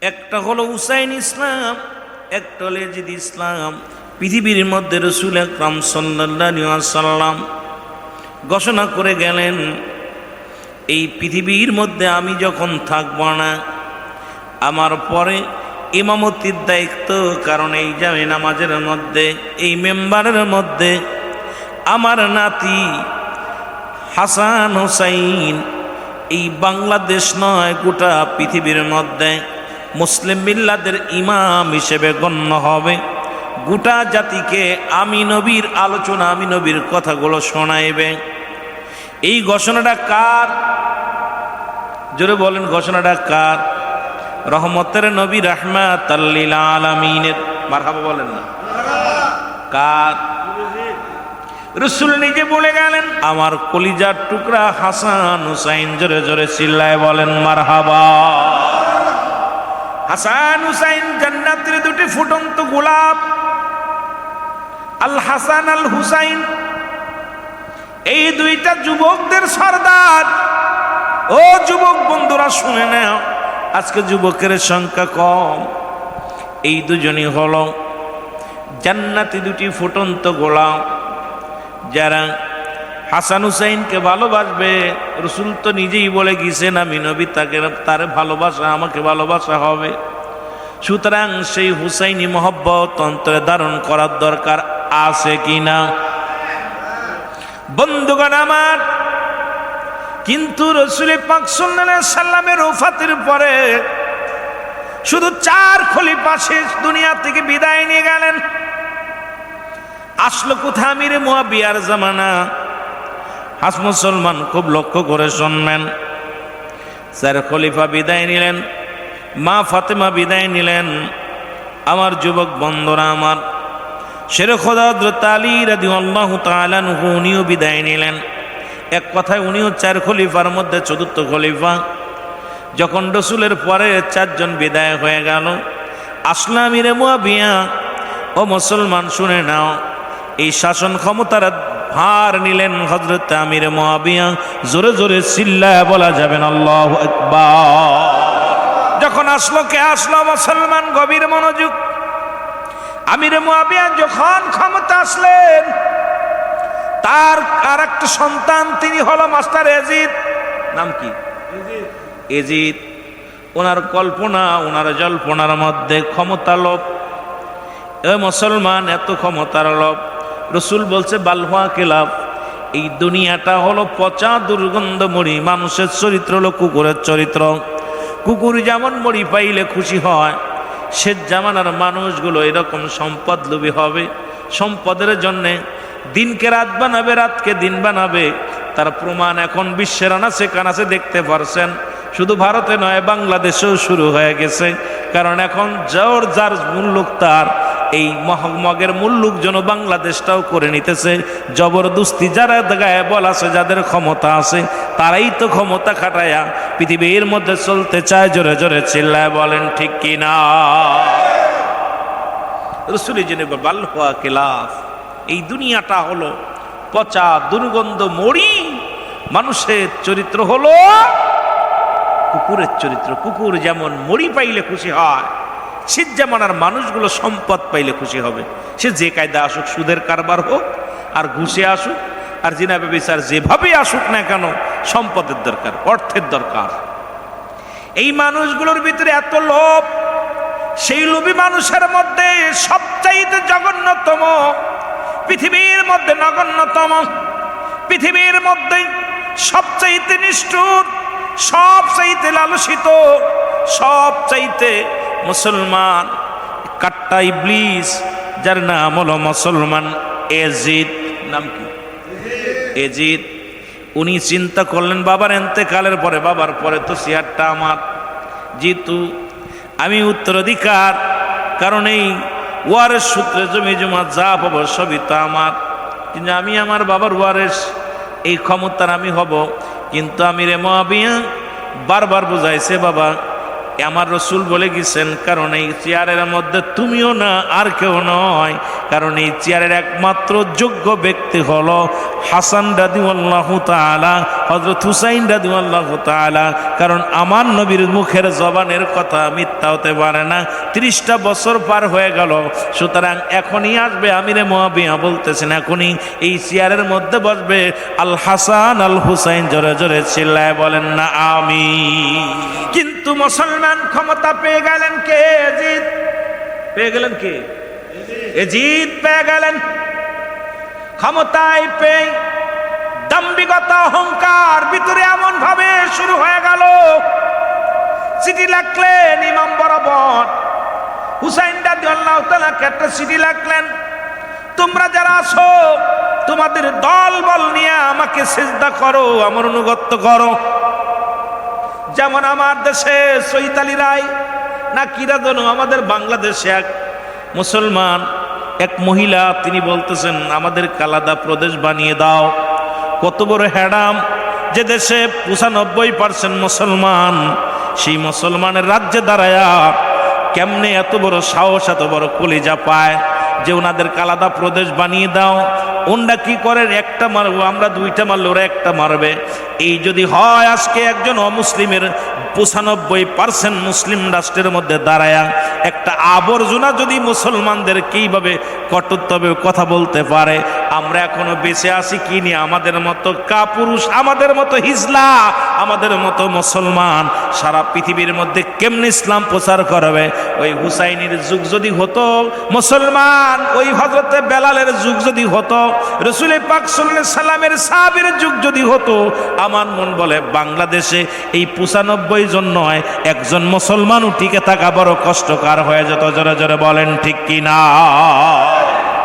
একটা হলো হুসাইন ইসলাম, একটা হলো ইয়াজিদ ইসলাম। পৃথিবীর মধ্যে রাসূল আকরাম সাল্লাল্লাহু আলাইহি ওয়াসাল্লাম ঘোষণা করে গেলেন, এই পৃথিবীর মধ্যে আমি যখন থাকব না, আমার পরে ইমামতির দায়িত্ব, কারণ এই জামে নামাজের মধ্যে, এই মেম্বারের মধ্যে আমার নাতি হাসান হুসাইন, এই বাংলাদেশ নয় গোটা পৃথিবীর মধ্যে মুসলিম মিল্লাতের ইমাম হিসেবে গণ্য হবে। গোটা জাতিকে আমি নবীর আলোচনা, আমি নবীর কথাগুলো শোনাইবে। এই ঘোষণাটা কার? জোরে বলেন, ঘোষণাটা কার? রহমতের নবী রাহমাতাল লিল আলামিনের। মারহাবা বলেন না, কার? রাসূল নিজে বলে গেলেন, আমার কলিজার টুকরা হাসান হুসাইন। জোরে জোরে চিল্লায় বলেন মারহাবা। হাসান হুসাইন জান্নাতের দুটি ফুটন্ত গোলাপ, আল হাসান আল হুসাইন। এই দুইটা যুবকদের সর্দার। ও যুবক বন্ধুরা শুনে নাও, আজকে যুবকের সংখ্যা কম। এই দুজনই হলো জান্নাতি দুটি ফুটন্ত গোলাপ, যারা হাসান হুসাইনকে ভালোবাসবে। রাসূল তো নিজেই বলে গেছেন, আমি নবী, তারে ভালোবাসা আমাকে ভালোবাসা হবে। সুতরাং সেই হুসাইনি মহব্বত অন্তরে ধারণ করার দরকার আছে কিনা বন্ধুগণ আমার? কিন্তু রাসূল পাক সাল্লাল্লাহু আলাইহি সাল্লামের ওফাতের পরে শুধু 4 খলিফা শেষ দুনিয়া থেকে বিদায় নিয়ে গেলেন। আসলো কোথায়? আমির মুয়াবিয়ার জামানা। মুসলমান খুব লক্ষ্য করে শুনবেন। 4 খলিফা বিদায় নিলেন, মা ফাতেমা বিদায় নিলেন। আমার যুবক বন্ধুরা আমার, শের খোদা হযরত আলী রাদিয়াল্লাহু তাআলা আনহু উনিও বিদায় নিলেন। এক কথায় উনিও 4 খলিফার মধ্যে 4র্থ খলিফা। যখন রাসূলের পরে 4 জন বিদায় হয়ে গেল, আসলো আমির মুয়াবিয়া। ও মুসলমান শুনে নাও, এই শাসন ক্ষমতার ভার নিলেন হযরত আমির মুয়াবিয়া। জোরে জোরে চিল্লায়া বলা যাবেন আল্লাহু আকবার। যখন আসলো, কে আসলো? মুসলমান গভীর মনোযোগ। আমির মুয়াবিয়া যখন ক্ষমতা আসলেন, তার আর একটা সন্তান, তিনি হলো মাস্টার ইয়াজিদ। নাম কি? ইয়াজিদ। ওনার কল্পনা, ওনার জল্পনার মধ্যে ক্ষমতা লোভ। এ মুসলমান, এত ক্ষমতার লোভ। রাসূল বলছে বালহুয়া কিলাব, এই দুনিয়াটা হলো পচা দুর্গন্ধ মরি। মানুষের চরিত্র হলো কুকুরের চরিত্র। কুকুর যেমন মরি পাইলে খুশি হয়, শেষ জামানার মানুষগুলো এরকম সম্পদ লোভী হবে। সম্পদের জন্যে দিনকে রাত বানাবে, রাতকে দিন বানাবে। তার প্রমাণ এখন বিশ্বের আনাচে কানাচে দেখতে পারছেন। শুধু ভারতে নয়, বাংলাদেশেও শুরু হয়ে গেছে। কারণ এখন যার মুল্লুক, তার এই মগের মুল্লুক যেন বাংলাদেশটাও করে নিতেছে। জবরদস্তি যারা গায়ে বল আছে, যাদের ক্ষমতা আছে, তারাই তো ক্ষমতা খাটায়া পৃথিবীর মধ্যে চলতে চায়। জোরে জোরে চিল্লায় বলেন ঠিক কিনা? রাসূল জেনে বালহুয়া কিলাফ, এই দুনিয়াটা হলো পচা দুর্গন্ধ মরি। মানুষের চরিত্র হলো কুকুরের চরিত্র। কুকুর যেমন মরি পাইলে খুশি হয়, শীত জামানার মানুষগুলো সম্পদ পাইলে খুশি হবে। সে যে কায়দা আসুক, সুদের কারবার হোক আর ঘুষে আসুক আর জিনা ব্যভিচার যেভাবে আসুক না কেন, সম্পদের দরকার, অর্থের দরকার। এই মানুষগুলোর ভিতরে এত লোভ। সেই লোভী মানুষের মধ্যে সবচাইতে জঘন্যতম, পৃথিবীর মধ্যে নগণ্যতম, পৃথিবীর মধ্যে সবচাইতে নিষ্ঠুর, সবচাইতে লালসিত, সবচাইতে মুসলমান কাট্টা ইবলিস, যার নাম হলো মুসলমান ইয়াজিদ। নাম কি? ইয়াজিদ। উনি চিন্তা করলেন, বাবার ইন্তেকালের পরে, বাবার পরে তো চেয়ারটা আমার, যেহেতু আমি উত্তরাধিকার, কারণ এই ওয়ারেস সূত্রে জমি জমা যা পাবো সবই তো আমার, কিন্তু আমি আমার বাবার ওয়ারেস, এই ক্ষমতার আমি হব। কিন্তু আমির মুয়াবিয়া বারবার বুঝাইছে, বাবা আমার রাসূল বলে গেছেন, কারণ এই চেয়ারের মধ্যে তুমিও না আর কেউ নয়, কারণ এই চেয়ারের একমাত্র যোগ্য ব্যক্তি হলো হাসান রাদিয়াল্লাহু তাআলা হযরত হুসাইন রাদিয়াল্লাহু তাআলা, কারণ আমার নবীর মুখের জবানের কথা মিথ্যা হতে পারে না। 30টা বছর পার হয়ে গেল, সুতরাং এখনই আসবে আমিরে মুয়াবিয়া বলতেছেন, এখনই এই চেয়ারের মধ্যে বসবে আল হাসান আল হুসাইন। জোরে জোরে চিল্লায় বলেন না আমিন। কিন্তু মুসলমান ক্ষমতা পেয়ে গেলেন কে? এজিদ পেয়ে গেলেন কে? এজিদ পেয়ে গেলেন। ক্ষমতায় পেয়ে দাম্ভিকতা অহংকার ভিতরে এমন ভাবে শুরু হয়ে গেল, চিঠি লিখলেন ইমাম বরাবর হুসাইন রাদিয়াল্লাহু তাআলাকে একটা চিঠি লিখলেন, তোমরা যারা আছো তোমাদের দল বল নিয়ে আমাকে সিজদা করো, আমার অনুগত্য করো। যেমন আমার দেশে চৈতালি রায় না কিরা যেন, আমাদের বাংলাদেশে এক মুসলমান এক মহিলা, তিনি বলতেছেন আমাদেরকে আলাদা প্রদেশ বানিয়ে দাও। কত বড় হ্যাডাম! যে দেশে 95% মুসলমান, সেই মুসলমানের রাজ্যে দাঁড়ায়া কেমনে এত বড় সাহস, এত বড় কলিজা পায় যে ওনাদেরকে আলাদা প্রদেশ বানিয়ে দাও। ওনরা কি করেন, একটা মারবো আমরা, দুইটা মারলে ওরা একটা মারবে। এই যদি হয় আজকে একজন অমুসলিমের 95% মুসলিম রাষ্ট্রের মধ্যে দাঁড়ায়া একটা আবর্জনা যদি মুসলমানদের কিভাবে কটুত্তবে কথা বলতে পারে, আমরা এখনো বেঁচে আছি কি নিয়ে? আমাদের মতো কাপুরুষ, আমাদের মতো হিজলা, আমাদের মতো মুসলমান সারা পৃথিবীর মধ্যে কেমনে ইসলাম প্রচার করবে? ওই হুসাইনের যুগ যদি হতো মুসলমান, ওই হযরতে বেলালের যুগ যদি হতো, রাসূল পাক সাল্লাল্লাহু আলাইহি সাল্লামের সাহাবীর যুগ যদি হতো, আমার মন বলে বাংলাদেশে এই 95 জন নয়, একজন মুসলমানও টিকে থাকা বড় কষ্টকর হয়ে যেত। জোরে জোরে বলেন ঠিক কি না?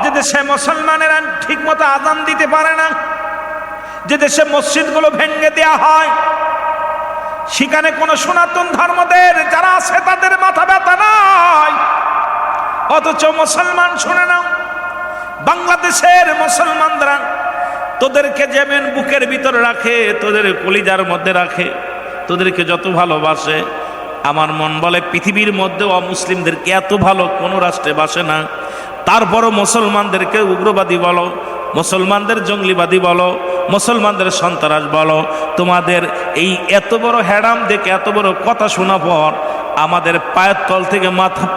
যে দেশে মুসলমানেরা ঠিক মতো আযান দিতে পারে না, যে দেশে মসজিদগুলো ভেঙে দেওয়া হয়, সেখানে কোন সনাতন ধর্মদের যারা আছে তাদের মাথা ব্যথা নাই, অথচ মুসলমান শুনে নাও, বাংলাদেশের মুসলমানরা তোদেরকে যেমন বুকের ভিতর রাখে, তোদের কলিজার মধ্যে রাখে, তোদেরকে যত ভালোবাসে, আমার মন বলে পৃথিবীর মধ্যে অমুসলিমদেরকে এত ভালো কোনো রাষ্ট্রে বাসে না। তারপরও মুসলমানদেরকে উগ্রবাদী বলো, মুসলমানদের জঙ্গলিবাদী বলো, মুসলমানদের সন্ত্রাস বলো, তোমাদের এই এত বড় হ্যাডাম দেখে এত বড় কথা শোনা পর আমাদের পায়ের তল থেকে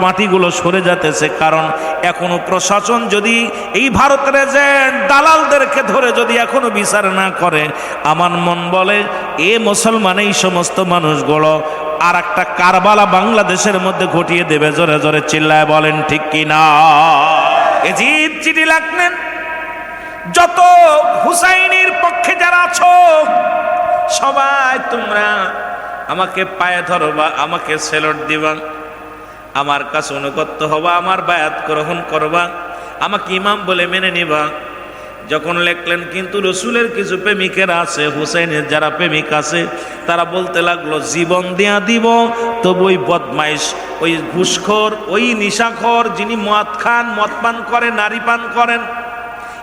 মাটিগুলো সরে যেতেছে। কারণ এখনো প্রশাসন যদি এই ভারতের এজেন্ট দালালদেরকে ধরে যদি এখনো বিচার না করে, আমার মন বলে এ মুসলমান এই সমস্ত মানুষগুলো আর একটা কারবালা বাংলাদেশের মধ্যে ঘটিয়ে দেবে। জোরে জোরে চিল্লায় বলেন ঠিক কিনা? এজিদ চিঠি লিখলেন, যত হুসাইনের পক্ষে যারা আছো সবাই তোমরা আমাকে পায়ে ধরবা, আমাকে সেলট দিবা, আমার কাছে অনুগত হবা, আমার বায়াত গ্রহণ করবা, আমাকে ইমাম বলে মেনে নিবা। যখন লেখলেন, কিন্তু রসুলের কিছু প্রেমিকেরা আছে, হুসাইনের যারা প্রেমিক আছে, তারা বলতে লাগলো জীবন দেয়া দিব, তবু ওই বদমাইশ, ওই ঘুষখোর, ওই নিশাখোর, যিনি মদ খান, মদ পান করেন, নারী পান করেন,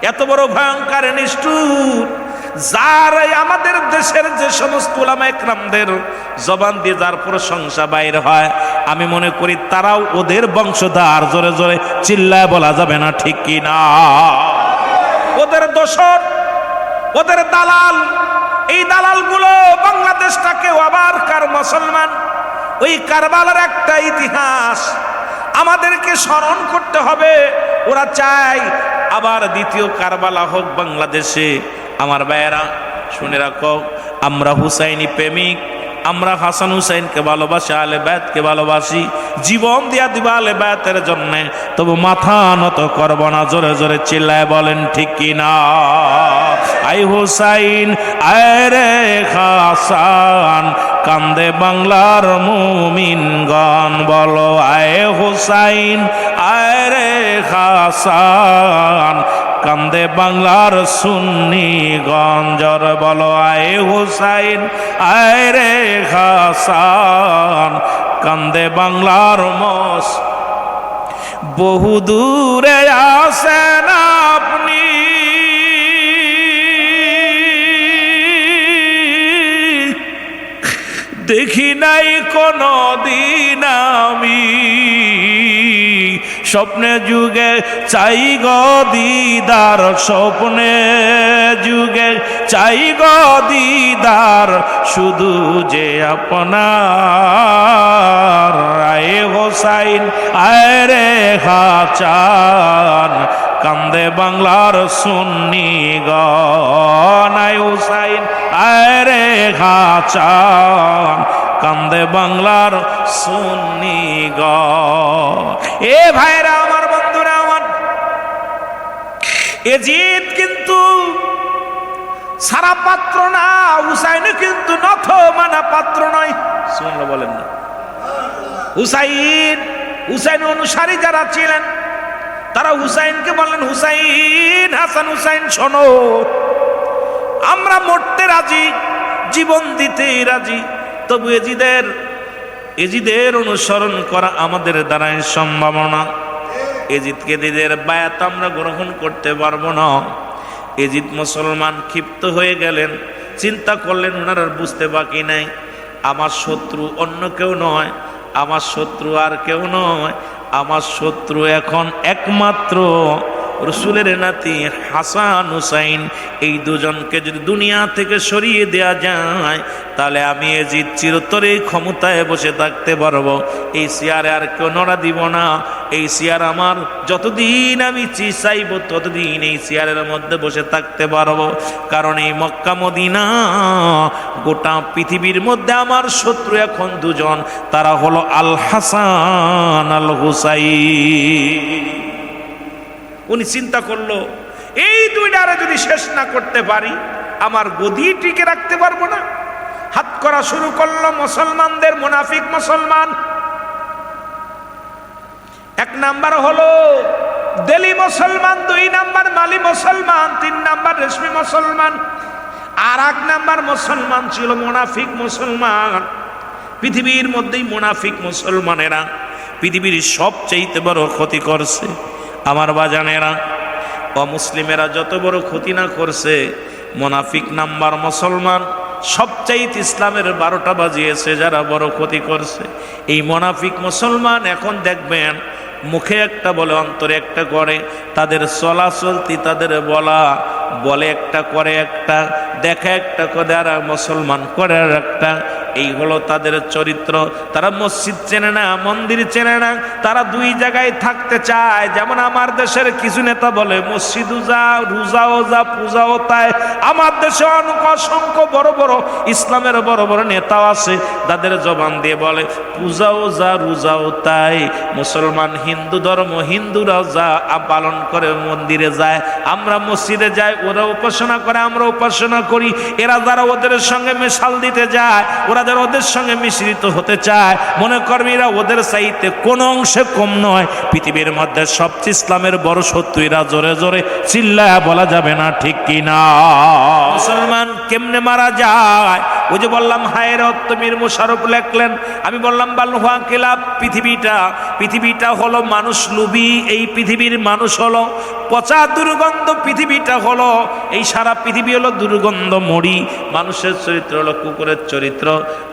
এত বড় ভয়ঙ্কর নিষ্ঠুর, যার আমাদের দেশের যে সমস্ত উলামা ইকরামদের জবান দিয়ে যার প্রশংসা বাইর হয়, আমি মনে করি তারাও ওদের বংশধর। জোরে জোরে চিল্লায় বলা যাবে না ঠিক কি না? ওদের দোসর, ওদের দালাল, এই দালালগুলো বাংলাদেশটাকেও আবার কার মুসলমান, ওই কারবালার একটা ইতিহাস আমাদেরকে স্মরণ করতে হবে। ওরা চায় আবার দ্বিতীয় কারবালা হোক বাংলাদেশে। আমার ভাইয়েরা শুনে রাখো, আমরা হুসাইনি প্রেমিক, আমরা হাসান হুসাইনকে ভালোবাসি, আলে বায়াতকে ভালোবাসি, জীবন দিয়া দিবা আলে বায়াতের জন্যে, তবু মাথা নত করব না। জোরে জোরে চিল্লায় বলেন ঠিক কি না? আই হুসাইন আয় রে হাসান, কান্দে বাংলার মুমিনগণ, বলো আয় হুসাইন আয় রে হাসান, কান্দে বাংলার সুন্নিগণ, জোরে বলো আয় হুসাইন আয় রে হাসান, কান্দে বাংলার মস। বহু দূরে আসেন আপনি, দেখি নাই কোনো দিন আমি, স্বপ্নে যুগে চাই গো দিদার, স্বপ্নে যুগে চাই গো দিদার, শুধু যে আপনার। আয়ে হোসাইন আয় রে খাচান, কান্দে বাংলার সুন্নি গণ। আয় হোসাইন আয় রে খাচান, কান্দে বাংলার সুন্নি গণ। এ ভাইরা আমার, বন্ধুরা আমার, এজিদ কিন্তু সারা পাত্র না, হুসাইন কিন্তু নথ মানা পাত্র নয়। সুবহানাল্লাহ বলেন না। হুসাইন অনুসারী যারা ছিলেন তারা হুসাইনকে বললেন, হুসাইন, হাসান হুসাইন শোনো, আমরা মরতে রাজি, জীবন দিতে রাজি, তবু এজিদের অনুসরণ করা আমাদের দ্বারাই সম্ভব না। এজিদকে দিদের বায়াত আমরা গ্রহণ করতে পারবো না। এজিদ মুসলমান ক্ষিপ্ত হয়ে গেলেন, চিন্তা করলেন ওনার আর বুঝতে বাকি নাই, আমার শত্রু অন্য কেউ নয়, আমার শত্রু আর কেউ নয়, আমার শত্রু এখন একমাত্র রসুলের নাতি হাসান হুসাইন। এই দুজনকে যদি দুনিয়া থেকে সরিয়ে দেয়া যায় তাহলে আমি এজিদ চিরতরে ক্ষমতায় বসে থাকতে পারবো। এই চেয়ারে আর কেউ নড়া দিব না। এই চেয়ার আমার, যতদিন আমি চাইব ততদিন এই চেয়ারের মধ্যে বসে থাকতে পারবো। কারণ এই মক্কা মদিনা গোটা পৃথিবীর মধ্যে আমার শত্রু এখন দুজন, তারা হলো আল হাসান আল হুসাইন। উনি চিন্তা করলো, এই দুইটারে যদি শেষ না করতে পারি আমার গদি টিকে রাখতে পারবো না। হাত করা শুরু করলো মুসলমানদের, মুনাফিক মুসলমান। এক নাম্বার হলো দেলি মুসলমান, 2 নাম্বার মালি মুসলমান, 3 নাম্বার রেশমি মুসলমান, আর 1 নাম্বার মুসলমান ছিল মুনাফিক মুসলমান। পৃথিবীর মধ্যেই মুনাফিক মুসলমানেরা পৃথিবীর সবচেয়ে বড় ক্ষতি করছে। আমার বাজানেরা, অমুসলিমেরা যত বড় ক্ষতি না করছে, মুনাফিক নাম্বার মুসলমান সবচাইতে ইসলামের 12টা বাজিয়েছে যারা বড় ক্ষতি করছে। এই মুনাফিক মুসলমান এখন দেখবেন মুখে একটা বলে অন্তরে একটা করে, তাদের চলাচলতি, তাদের বলে একটা করে একটা, দেখা একটা করে আর মুসলমান করে আর একটা। এই হলো তাদের চরিত্র। তারা মসজিদ চেনে না, মন্দির চেনে না, তারা 2 জায়গায় থাকতে চায়। যেমন আমার দেশের কিছু নেতা বলে মসজিদও যা, রোজাও যা, পূজাও তাই। আমার দেশে অসংখ্য বড় বড় ইসলামের বড় বড় নেতাও আছে, তাদের জবান দিয়ে বলে পূজাও যা, রোজাও তাই। মুসলমান হিন্দু ধর্ম, হিন্দুরাও যা পালন করে, মন্দিরে যায়, আমরা মসজিদে যাই, ওরা উপাসনা করে, আমরা উপাসনা করি। এরা যারা ওদের সঙ্গে মেশাল দিতে যায়, ওরা যারা ওদের সঙ্গে মিশ্রিত হতে চায়, মনে করবে এরা ওদের চাইতে কোনো অংশে কম নয়। পৃথিবীর মধ্যে সবচেয়ে ইসলামের বড় শত্রু এরা। জোরে জোরে চিল্লায়া বলা যাবে না, ঠিক কি না? মুসলমান কেমনে মারা যায়? ওই যে বললাম হায়রত মীর মুশাররফ লেখলেন, আমি বললাম বালহুয়া কিলাব, পৃথিবীটা হলো মানুষ লুবি। এই পৃথিবীর মানুষ হলো পচা দুর্গন্ধ, পৃথিবীটা হলো এই সারা পৃথিবী হলো দুর্গন্ধ মরি। মানুষের চরিত্র হলো কুকুরের চরিত্র।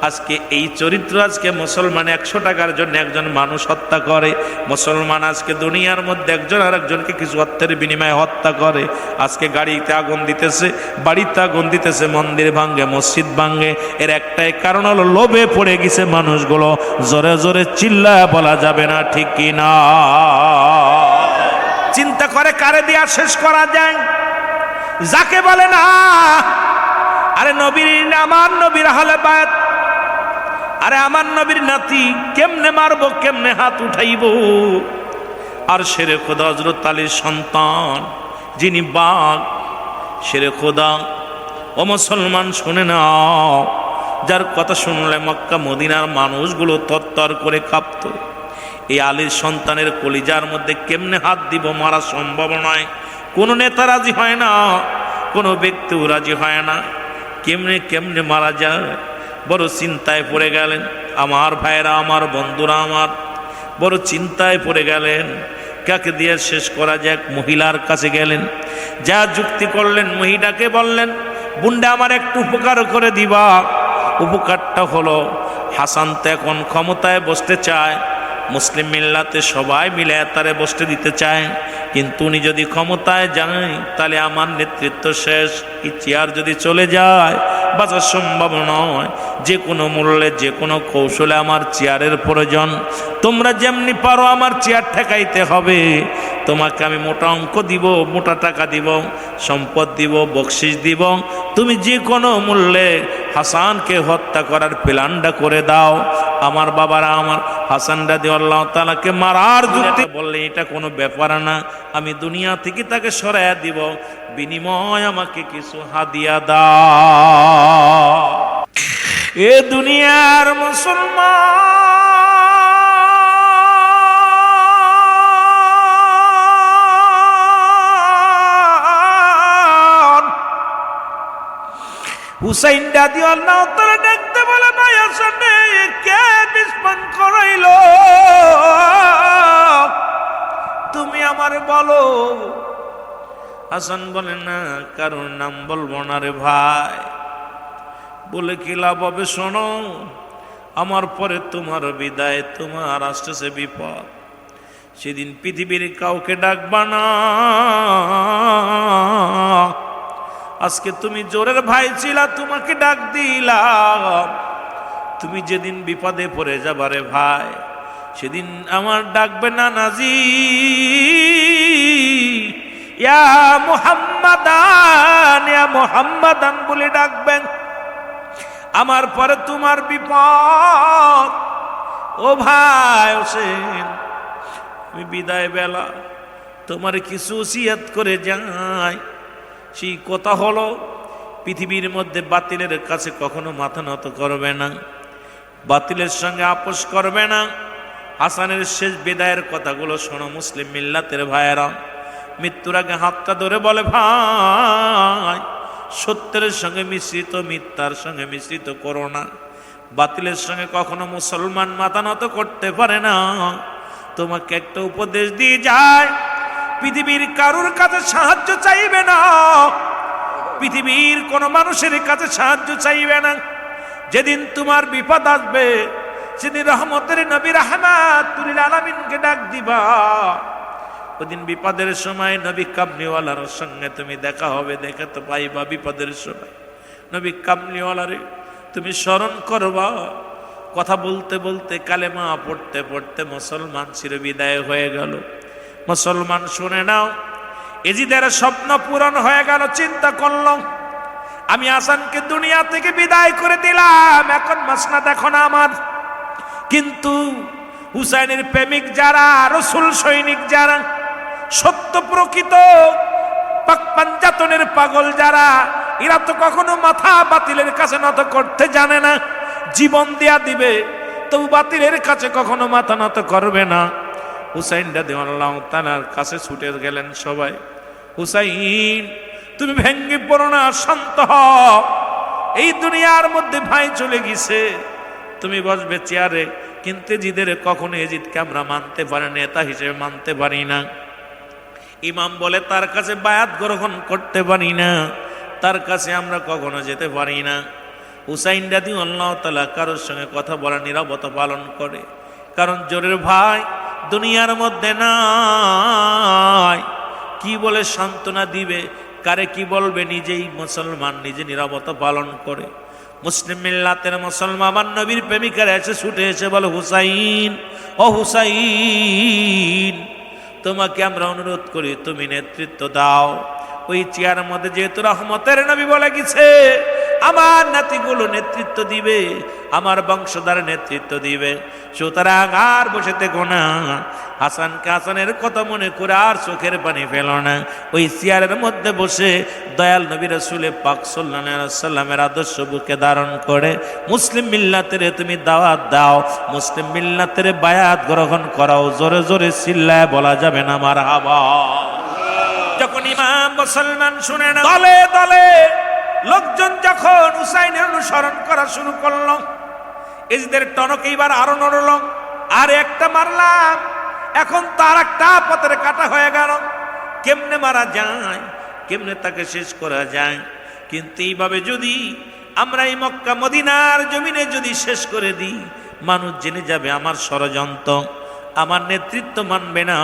আজকে এই চরিত্র, আজকে মুসলমান 100 টাকার জন্য একজন মানুষ হত্যা করে। মুসলমান আজকে দুনিয়ার মধ্যে একজন আর একজনকে কিছু অর্থের বিনিময়ে হত্যা করে। আজকে গাড়িতে আগুন দিতেছে, বাড়িতে আগুন দিতেছে, মন্দির ভাঙ্গে, মসজিদ ভাঙ্গে। এর একটাই কারণ হলো লোভে পড়ে গেছে মানুষগুলো। জোরে জোরে চিল্লায় বলা যাবে না, ঠিক কি না? চিন্তা করে কারে দিয়া শেষ করা যায়, যাকে বলে না আরে নবীর, আমার নবীর আহলে বায়াত, আরে আমার নবীর নাতি, কেমনে মারবো, কেমনে হাত উঠাইব? আর শেরে খোদা হযরত আলীর সন্তান যিনি বাঘ, শেরে খোদা, ও মুসলমান শুনে নাও, যার কথা শুনলে মক্কা মদিনার মানুষগুলো তরতর করে কাঁপত। এই আলীর সন্তানের কলিজার মধ্যে কেমনে হাত দিব, মারা সম্ভব নয়। কোনো নেতা রাজি হয় না, কোনো ব্যক্তিও রাজি হয় না। কেমনে মারা যায়? বড় চিন্তায় পড়ে গেলেন আমার ভাইরা, আমার বন্ধুরা, আমার বড় চিন্তায় পড়ে গেলেন। কাকে দিয়ে শেষ করা যায়? মহিলার কাছে গেলেন, যা যুক্তি করলেন, মহিলাকে বললেন, বুন্ডা আমার একটু উপকার করে দিবা। উপকারটা হলো হাসান তো এখন ক্ষমতায় বসতে চায়, মুসলিম মিল্লাতে সবাই মিলে তারে বসতে দিতে চায়, কিন্তু উনি যদি ক্ষমতায় যায় তাহলে আমার নেতৃত্ব শেষ। এই চেয়ার যদি চলে যায় বাঁচা সম্ভব নয়। যে কোনো মূল্যে যে কোনো কৌশলে আমার চেয়ারের প্রয়োজন। তোমরা যেমনি পারো আমার চেয়ার ঠেকাইতে হবে। তোমাকে আমি মোটা অঙ্ক দিব, মোটা টাকা দিব, সম্পদ দিব, বকশিস দিব। তুমি যে কোনো মূল্যে হাসানকে হত্যা করার প্ল্যানটা করে দাও। আমার বাবারা আমার হাসান রাদিয়াল্লাহু তাআলাকে মারার যুক্তি বললে এটা কোনো ব্যাপার না, আমি দুনিয়া থেকে তাকে সরাইয়া দিব, বিনিময় আমাকে কিছু হাদিয়া দাও। এ দুনিয়ার মুসলমান হুসাইন রাদিয়াল্লাহু তাআলা দেখতে বলে, ভাই হাসান কে বিস্ফোরণ করাইল, তুমি আমার বলো। হাসান বলে, না কারোর নাম বলবো না রে ভাই। বলে কি লাভ হবে, শোনো, আমার পরে তোমার বিদায়, তোমার আসতেছে বিপদ। সেদিন পৃথিবীর কাউকে ডাকবা না। আজকে তুমি জোরের ভাই ছিলা, তোমাকে ডাক দিলাম। তুমি যেদিন বিপদে পড়ে যাবারে ভাই, সেদিন আমার ডাকবে না নাজি, ইয়া মুহাম্মাদান, ইয়া মুহাম্মাদান বলে ডাকবেন। আমার পরে তোমার বিপদ। ও ভাই হোসেন, আমি বিদায় বেলা তোমার কিছু ওসিয়ত করে যাই। সেই কথা হলো, পৃথিবীর মধ্যে বাতিলের কাছে কখনো মাথা নত করবে না, বাতিলের সঙ্গে আপোষ করবে না। হাসানের শেষ বিদায়ের কথাগুলো শোনো মুসলিম মিল্লাতের ভাইয়েরা। মৃত্যুর আগে হাতটা ধরে বলে, ভাই সত্যের সঙ্গে মিশ্রিত মিথ্যার সঙ্গে মিশ্রিত করো না। বাতিলের সঙ্গে কখনো মুসলমান মাথা নত করতে পারে না। তোমাকে একটা উপদেশ দিয়ে যায়, পৃথিবীর কারুর কাছে সাহায্য চাইবে না, পৃথিবীর কোন মানুষের কাছে সাহায্য চাইবে না। যেদিন তোমার বিপদ আসবে সেদিন রহমতের নবী রাহমাতুল আলামিনকে ডাক দিবা। ওদিন বিপদের সময় নবী কামলিওয়ালার সঙ্গে তুমি দেখা হবে, দেখে তো পাইবা। বিপদের সময় নবী কামলিওয়ালারে তুমি স্মরণ করবা। কথা বলতে বলতে কালেমা পড়তে পড়তে মুসলমান চির বিদায় হয়ে গেল। মুসলমান শুনে নাও, এজিদের স্বপ্ন পূরণ হয়ে গেল। চিন্তা করল, আমি হাসানকে দুনিয়া থেকে বিদায় করে দিলাম, এখন মাসনাদ এখন আমার। কিন্তু হুসাইনের প্রেমিক যারা, রসুল সৈনিক যারা, সত্য প্রকৃত পাঞ্জাতনের পাগল যারা, এরা তো কখনো মাথা বাতিলের কাছে নত করতে জানে না। জীবন দেয়া দিবে তবু বাতিলের কাছে কখনো মাথা নত করবে না। হুসাইন রাদিয়াল্লাহু তাআলার কাছে ছুটে গেলেন সবাই। হুসাইন, তুমি ভেঙ্গে পড়ো না, শান্ত হও। এই দুনিয়ার মধ্যে ভাই চলে গেছে, তুমি বসবে চেয়ারে, কিন্তু এজিদের কখনো এজিদকে আমরা মানতে পারি, নেতা হিসেবে মানতে পারি না। ইমাম বলে তার কাছে বায়াত গ্রহণ করতে পারি না, তার কাছে আমরা কখনো যেতে পারি না। হুসাইন রাদিয়াল্লাহু তাআলা কারোর সঙ্গে কথা বলা নীরবতা পালন করে, কারণ জোরের ভাই দুনিয়ার মধ্যে নাই। কি বলে সান্ত্বনা দিবে, কারে কি বলবে, নিজেই মুসলমান, নিজে নীরবতা পালন করে। মুসলিম মিল্লাতের মুসলমান আমার নবীর প্রেমিকারা এসে ছুটে এসে বলে, হুসাইন, ও হুসাইন, তোমাকে আমরা অনুরোধ করি তুমি নেতৃত্ব দাও। ওই চেয়ারের মধ্যে যেহেতু রহমতের নবী বলে গেছে, আমার নাতিগুলো নেতৃত্ব দিবে, আমার বংশধর নেতৃত্ব দিবে, সুতরাং আর বসে থেকো না। হাসানকে হাসানের কথা মনে করে আর চোখের পানি ফেল না। ওই চেয়ারের মধ্যে বসে দয়াল নবী রাসূল পাক সাল্লাল্লাহু আলাইহি ওয়াসাল্লামের আদর্শ বুকে ধারণ করে মুসলিম মিল্লাতের তুমি দাওয়াত দাও, মুসলিম মিল্লাতের বায়াত গ্রহণ করাও। জোরে জোরে চিল্লায় বলা যাবে না মারহাবা। যখন ইমাম মুসলমান শুনে না, দলে দলে লোকজন যখন হুসাইনের অনুসরণ করা শুরু করলো, এদের টনক এইবার আরো নড়ল। আর একটা মারলাম, এখন তার একটা পথের কাটা হয়ে গেল। কেমনে মারা যায়, কেমনে তাকে শেষ করা যায়। কিন্তু এইভাবে যদি আমরা এই মক্কা মদিনার জমিনে যদি শেষ করে দিই, মানুষ জেনে যাবে আমার ষড়যন্ত্র। আমার নেতৃত্ব মানবে না,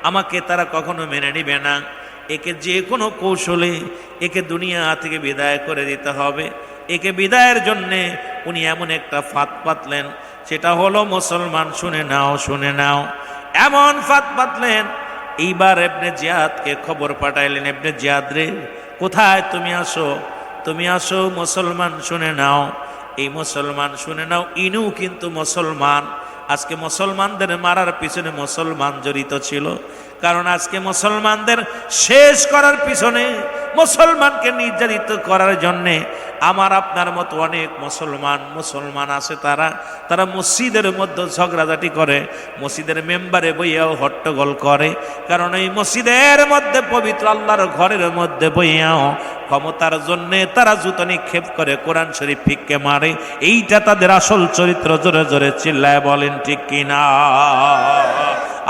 আমাকে তারা কখনো মেনে নিবে না, একে যে কোনো কৌশলে একে দুনিয়া থেকে বিদায় করে দিতে হবে। একে বিদায়ের জন্যে উনি এমন একটা ফাঁদ পাতলেন, সেটা হলো মুসলমান শুনে নাও, শুনে নাও। এমন ফাঁদ পাতলেন, এইবার ইবনে জিয়াদকে খবর পাঠাইলেন, ইবনে জিয়াদ রে, কোথায় তুমি আসো, তুমি আসো, মুসলমান শুনে নাও। এই মুসলমান শুনে নাও, ইনু কিন্তু মুসলমান। আজকে মুসলমানদের মারার পিছনে মুসলমান জড়িত ছিল, কারণ আজকে মুসলমানদের শেষ করার পিছনে, মুসলমানকে নির্যাতিত করার জন্যে আমার আপনার মতো অনেক মুসলমান আছে, তারা মসজিদের মধ্যে ঝগড়াঝাটি করে, মসজিদের মেম্বারে বইয়াও হট্টগোল করে, কারণ এই মসজিদের মধ্যে পবিত্র আল্লাহর ঘরের মধ্যে বইয়াও ক্ষমতার জন্যে তারা জুতো নিক্ষেপ করে, কোরআন শরীফ ফিক্কে মারে। এইটা তাদের আসল চরিত্র। জোরে জোরে চিল্লায় বলেন ঠিক কিনা?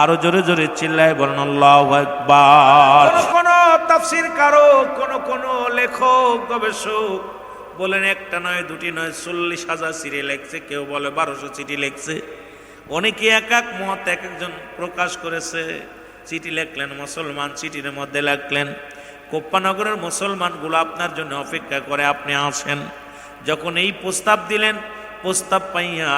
আরো জোরে জোরে চিল্লায় বলেন আল্লাহু আকবার। কোন তাফসীর কারো, কোন লেখক গবেষক বলেন একটা নয়, দুটি নয়, 40,000 চিঠি লেখছে, কেউ বলে 1200 চিঠি লেখছে। অনেকে এক এক মত এক একজন প্রকাশ করেছে। চিঠি লেখলেন মুসলমান, চিঠির মধ্যে লেখলেন, কোপ্পানগরের মুসলমানগুলো আপনার জন্য অপেক্ষা করে, আপনি আসেন। যখন এই প্রস্তাব দিলেন, প্রস্তাব পাইয়া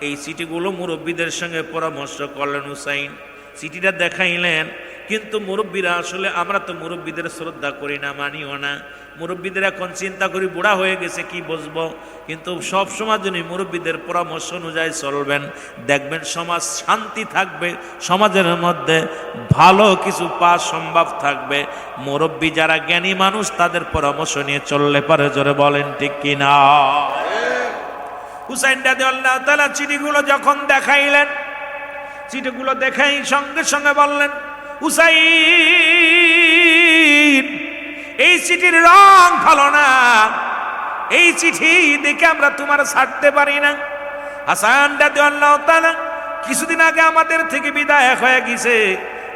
এই চিঠিগুলো মুরব্বীদের সঙ্গে পরামর্শ করলেন হুসাইন, চিঠিটা দেখাইলেন। কিন্তু মুরব্বীরা, আসলে আমরা তো মুরব্বীদের শ্রদ্ধা করি না, মানিও না। মুরব্বীদের এখন চিন্তা করি বুড়া হয়ে গেছে, কি বুঝবো। কিন্তু সব সময় জন্য মুরব্বীদের পরামর্শ অনুযায়ী চলবেন, দেখবেন সমাজ শান্তি থাকবে, সমাজের মধ্যে ভালো কিছু পাওয়া সম্ভব থাকবে। মুরব্বী যারা জ্ঞানী মানুষ, তাদের পরামর্শ নিয়ে চললে পারে। জোরে বলেন ঠিক কিনা? হুসাইন রাদিয়াল্লাহু তাআলা চিঠিগুলো যখন দেখাইলেন, চিঠিগুলো দেখাই সঙ্গে সঙ্গে বললেন, হুসাইন, এই চিঠির রং ভালো না, এই চিঠি দেখে আমরা তোমার ছাড়তে পারি না। হাসান রাদিয়াল্লাহু তাআলা কিছুদিন আগে আমাদের থেকে বিদায় হয়ে গেছে,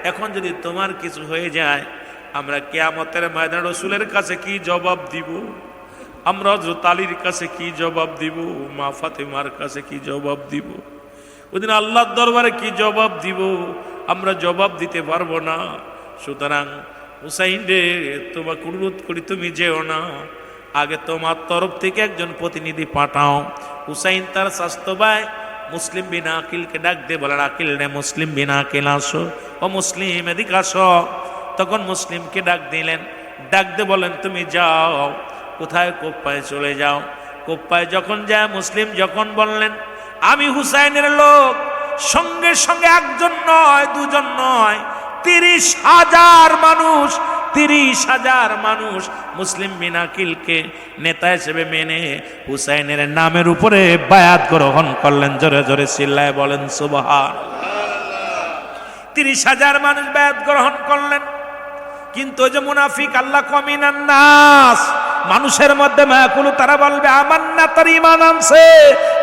এখন যদি তোমার কিছু হয়ে যায়, আমরা কিয়ামতের ময়দানে রাসূলের কাছে কি জবাব দিব? আমরা হযরত আলীর কাছে কি জবাব দিব? মা ফাতেমার কাছে কি জবাব দিব? ওইদিন আল্লাহর দরবারে কি জবাব দিব? আমরা জবাব দিতে পারবো না। সুতরাং হুসাইন রে, তোমাকে অনুরোধ করি, তুমি যেও না, আগে তোমার তরফ থেকে একজন প্রতিনিধি পাঠাও। হুসাইন তার স্বাস্থ্য ভাই মুসলিম বিন আকিলকে ডাক দিয়ে বলেন, আকিল রে, মুসলিম বিন আকিল আসো, ও মুসলিম এদিকে আসো। তখন মুসলিমকে ডাক দিলেন, ডাক দিয়ে বলেন, তুমি যাও, কোথায়? কোপ্পায় চলে যাও। কোপ্পায় যখন যায়, মুসলিম যখন বললেন, আমি হুসাইনের লোক, সঙ্গে সঙ্গে একজন নয়, দুজন নয়, 30,000 মানুষ, 30,000 মানুষ মুসলিম বিন আকিলকে নেতা হিসেবে মেনে হুসাইনের নামের উপরে বায়াত গ্রহণ করলেন। জোরে জোরে চিল্লায় বলেন সুবহানাল্লাহ। 30,000 মানুষ বায়াত গ্রহণ করলেন। কিন্তু ওই যে মুনাফিক, আল্লাহ কমিনান নাস, মানুষের মধ্যে মায়াকুলু, তারা বলবে আমান্না, তার ঈমান আনছে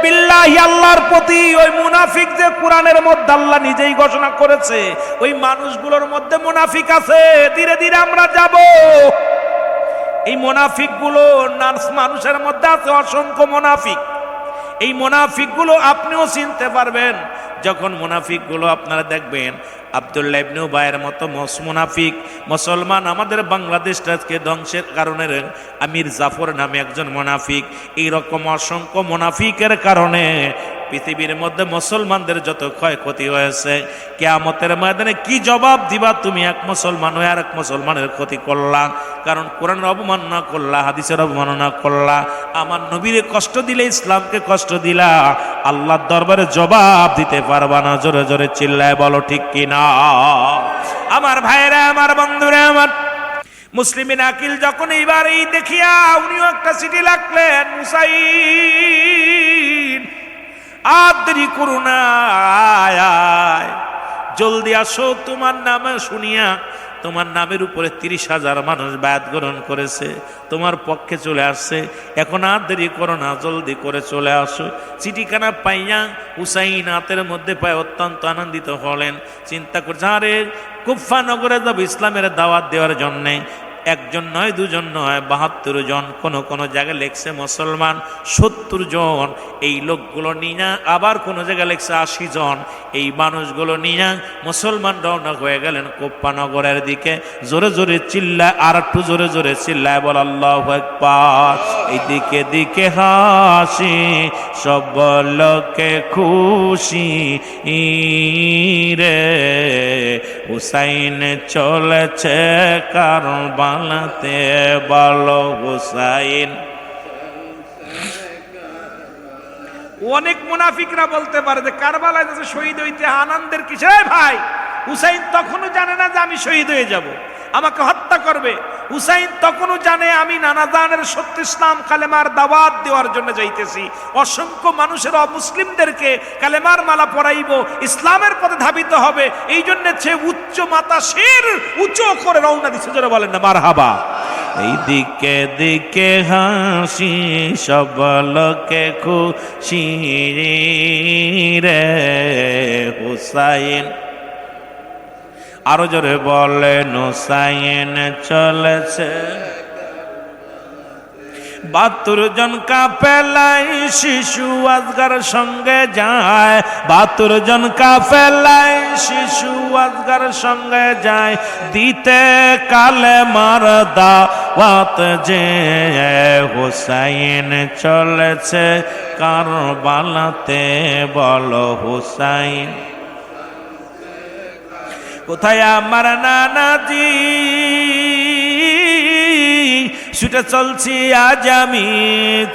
বিল্লাহি, আল্লাহর প্রতি। ওই মুনাফিক যে কোরআনের মধ্যে আল্লাহ নিজেই ঘোষণা করেছে, ওই মানুষগুলোর মধ্যে মুনাফিক আছে। ধীরে ধীরে আমরা যাব। এই মুনাফিকগুলো মানুষের মধ্যে আছে অসংখ্য মুনাফিক। এই মুনাফিকগুলো আপনিও চিনতে পারবেন যখন মুনাফিকগুলো আপনারা দেখবেন। আব্দুল্লাহ ইবনে উবাইয়ের মতো মুনাফিক মুসলমান আমাদের বাংলাদেশটা আজকে ধ্বংসের কারণে আমির জাফর নামে একজন মুনাফিক। এইরকম অসংখ্য মুনাফিকের কারণে পৃথিবীর মধ্যে মুসলমানদের যত ক্ষয়ক্ষতি হয়েছে, কিয়ামতের ময়দানে কি জবাব দিবা? তুমি এক মুসলমান হয়ে আর এক মুসলমানের ক্ষতি করলা, কারণ কোরআনের অবমাননা করলা, হাদিসের অবমাননা করলা, আমার নবীরে কষ্ট দিলে, ইসলামকে কষ্ট দিলা, আল্লাহর দরবারে জবাব দিতে পারবা না। জোরে জোরে চিল্লায় বলো ঠিক কিনা? আমার ভাইরা, আমার বন্ধুরা, আমার মুসলিম বিন আকিল যখন এইবার এই দেখিয়া উনিও একটা চিঠি লিখলেন, হুসাইন আর দেরি করো না, আয় জলদি আসো, তোমার নামে শুনিয়া তোমার নামের উপরে 30,000 মানুষ বায়াত গ্রহণ করেছে, তোমার পক্ষে চলে আসছে, এখন আর দেরি করো না, জলদি করে চলে আসো। চিঠিখানা পাইয়া হুসাইন হাতের মধ্যে পায় অত্যন্ত আনন্দিত হলেন। চিন্তা করছে, আরে কুফা নগরে যাব ইসলামের দাওয়াত দেওয়ার জন্যে, একজন নয়, দুজন নয়, 72 জন। কোন কোন জায়গায় লেখছে মুসলমান 70 জন। এই লোকগুলো নিয়ে আবার কোন জায়গায় লেখছে 80 জন। এই মানুষগুলো নিয়ে মুসলমান রওনা হয়ে গেলেন কোপ্পানগরের দিকে। জোরে জোরে চিল্লায়, আর একটু জোরে জোরে চিল্লায় বল আল্লাহু আকবার। এইদিকে দিকে হাসি, সব লোকে খুশি রে, হুসাইন চলেছে কারবালাতে, বলো হুসাইন। অনেক মুনাফিকরা বলতে পারে যে কারবালায় যে শহীদ হইতে আনন্দের কিসে ভাই? হুসাইন তখনও জানে না যে আমি শহীদ হয়ে যাব, আমাকে হত্যা করবে। হুসাইন তখনও জানে আমি নানা দানের সত্য ইসলাম কালেমার দাওয়াত দেওয়ার জন্য যাইতেছি, অসংখ্য মানুষের অমুসলিমদেরকে কালেমার মালা পরাইব, ইসলামের পথে ধাবিত হবে। এই জন্য সে উচ্চ মাতা শির উঁচু করে রওনা দিচ্ছে। যারা বলেন না মারহাবা। এই দিকে দিকে হাসি, সব লোকে খুশি রে, হুসাইন। আরো জোরে বলেন হুসাইন চলেছে। 72 জন কাফেলায় শিশু আজগার সঙ্গে যায়, 72 জন কাফেলায় শিশু আজগার সঙ্গে যায়, দিতে কালেমার দাওয়াত যে, হুসাইন চলেছে কারবালাতে, বলো হুসাইন। কোথায় আমার নানাজি, ছুটে চলছি আজ আমি,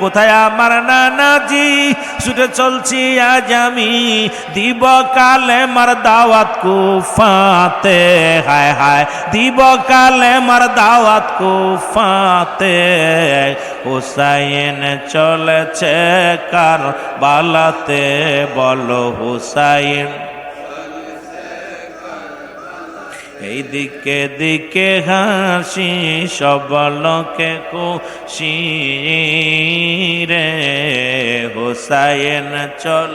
কোথায় আমার নানাজি, ছুটে চলছি আজ আমি, দিব কালেমার দাওয়াত কুফাতে, হায় হায় দিব কালেমার দাওয়াত কুফাতে, হুসাইন চলেছে কারবালাতে, বলো হুসাইন। এই দিকে দিকে হাসি, সব লোকে খুশি রে, হুসাইন চল।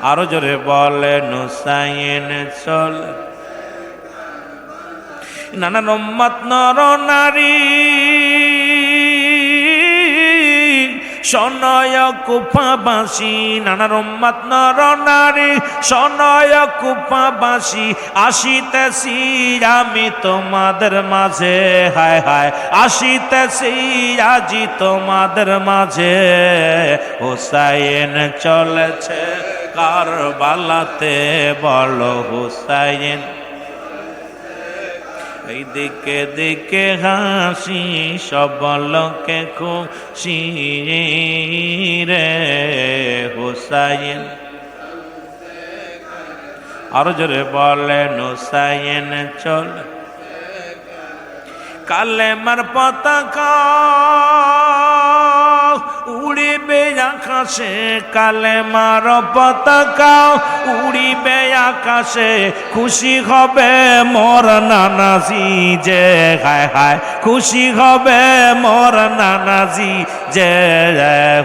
আরো জোরে বলেন হুসাইন চল। নানা উম্মত নর নারী সনয় কুফাবাসী, নানার উম্মত নর নারী সনয় কুফাবাসী, আসিতেছি আমি তোমাদের মাঝে, হায় হায় আসিতেছি আজি তোমাদের মাঝে, হুসাইন চলেছে কারবালাতে, বলো হুসাইন। এই দিকে দিকে হাসি, সব লোকে খুশি রে, হুসাইন। আরো জোরে বলেন হুসাইন চল। কালেমার পতাকা উড়িবে আকাশে, কালেমার পতাকা উড়িবে আকাশে, খুশি হবে মোর নানাজি যে, হায় হায় খুশি হবে মোর নানাজি যে,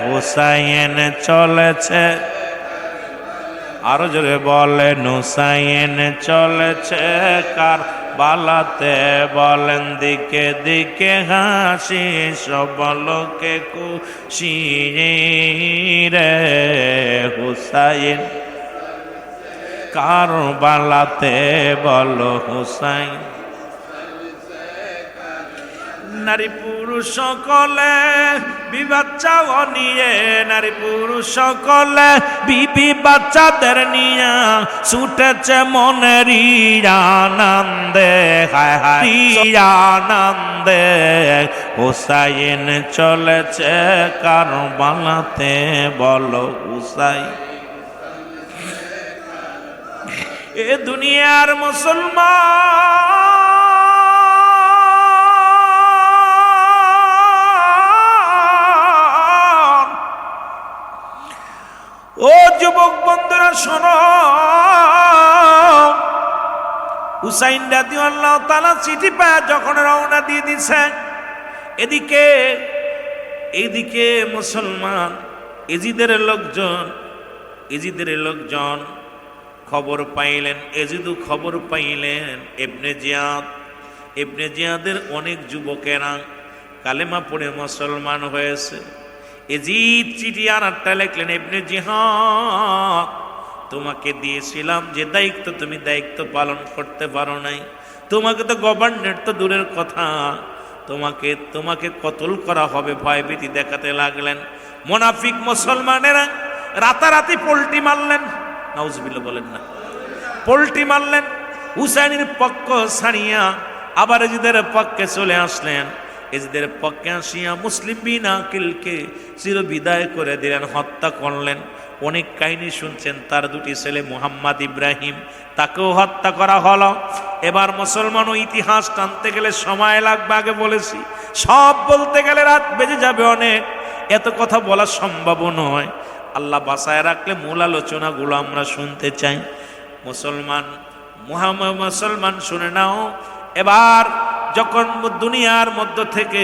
হুসাইন চলেছে। আরো জোরে বলেন হুসাইন চলেছে কারবালাতে, বলেন দিকে দিকে হাসি, সব লোকে খুশি রে, হুসাইন কারবালাতে, বলো হুসাইন। নারী পুরুষ সকলে বিবাচ্চাও নিয়ে, নারী পুরুষ সকলে বিবি বাচ্চাদের নিয়ে, ছুটেছে মনের আনন্দে, হায় হায় আনন্দে, হুসাইন চলেছে কারবালাতে, বলো হুসাইন। এ দুনিয়ার মুসলমান ও যুবক বন্ধুরা শোনো, হুসাইন রাদিয়াল্লাহু তাআলা চিঠি পায় যখন রওনা দিয়ে দিছে, এদিকে মুসলমান এজিদের লোকজন খবর পাইলেন, এজিদু খবর পাইলেন ইবনে জিয়াদ ইবনে জিয়াদের অনেক যুবকেরা কালেমা পড়ে মুসলমান হয়েছে। এজিদ চিঠি আর একটা লিখলেন, ইবনে জিহাদ তোমাকে দিয়েছিলাম যে দায়িত্ব, তুমি দায়িত্ব পালন করতে পারো নাই। তোমাকে তো গভর্নর তো দূরের কথা, তোমাকে কতল করা হবে ভয়ভীতি দেখাতে লাগলেন। মুনাফিক মুসলমানেরা রাতারাতি পোল্টি মারলেন, নাউজুবিল্লাহ বলেন না, পোল্টি মারলেন। হুসাইনের পক্ষ ছাড়িয়া আবার এজিদের পক্ষে চলে আসলেন। এজিদের পক্ষে আসিয়া মুসলিম বিন আকিলকে চির বিদায় করে দিলেন, হত্যা করলেন। অনেক কাহিনী শুনছেন, তার দুটি ছেলে মুহাম্মদ ইব্রাহিম, তাকেও হত্যা করা হলো। এবার মুসলমান ও ইতিহাস টানতে গেলে সময় লাগবে, আগে বলেছি সব বলতে গেলে রাত বেজে যাবে অনেক, এত কথা বলা সম্ভব নয়। আল্লাহ বাঁচায় রাখলে মূল আলোচনাগুলো আমরা শুনতে চাই। মুসলমান শুনে নাও, এবার যখন দুনিয়ার মধ্য থেকে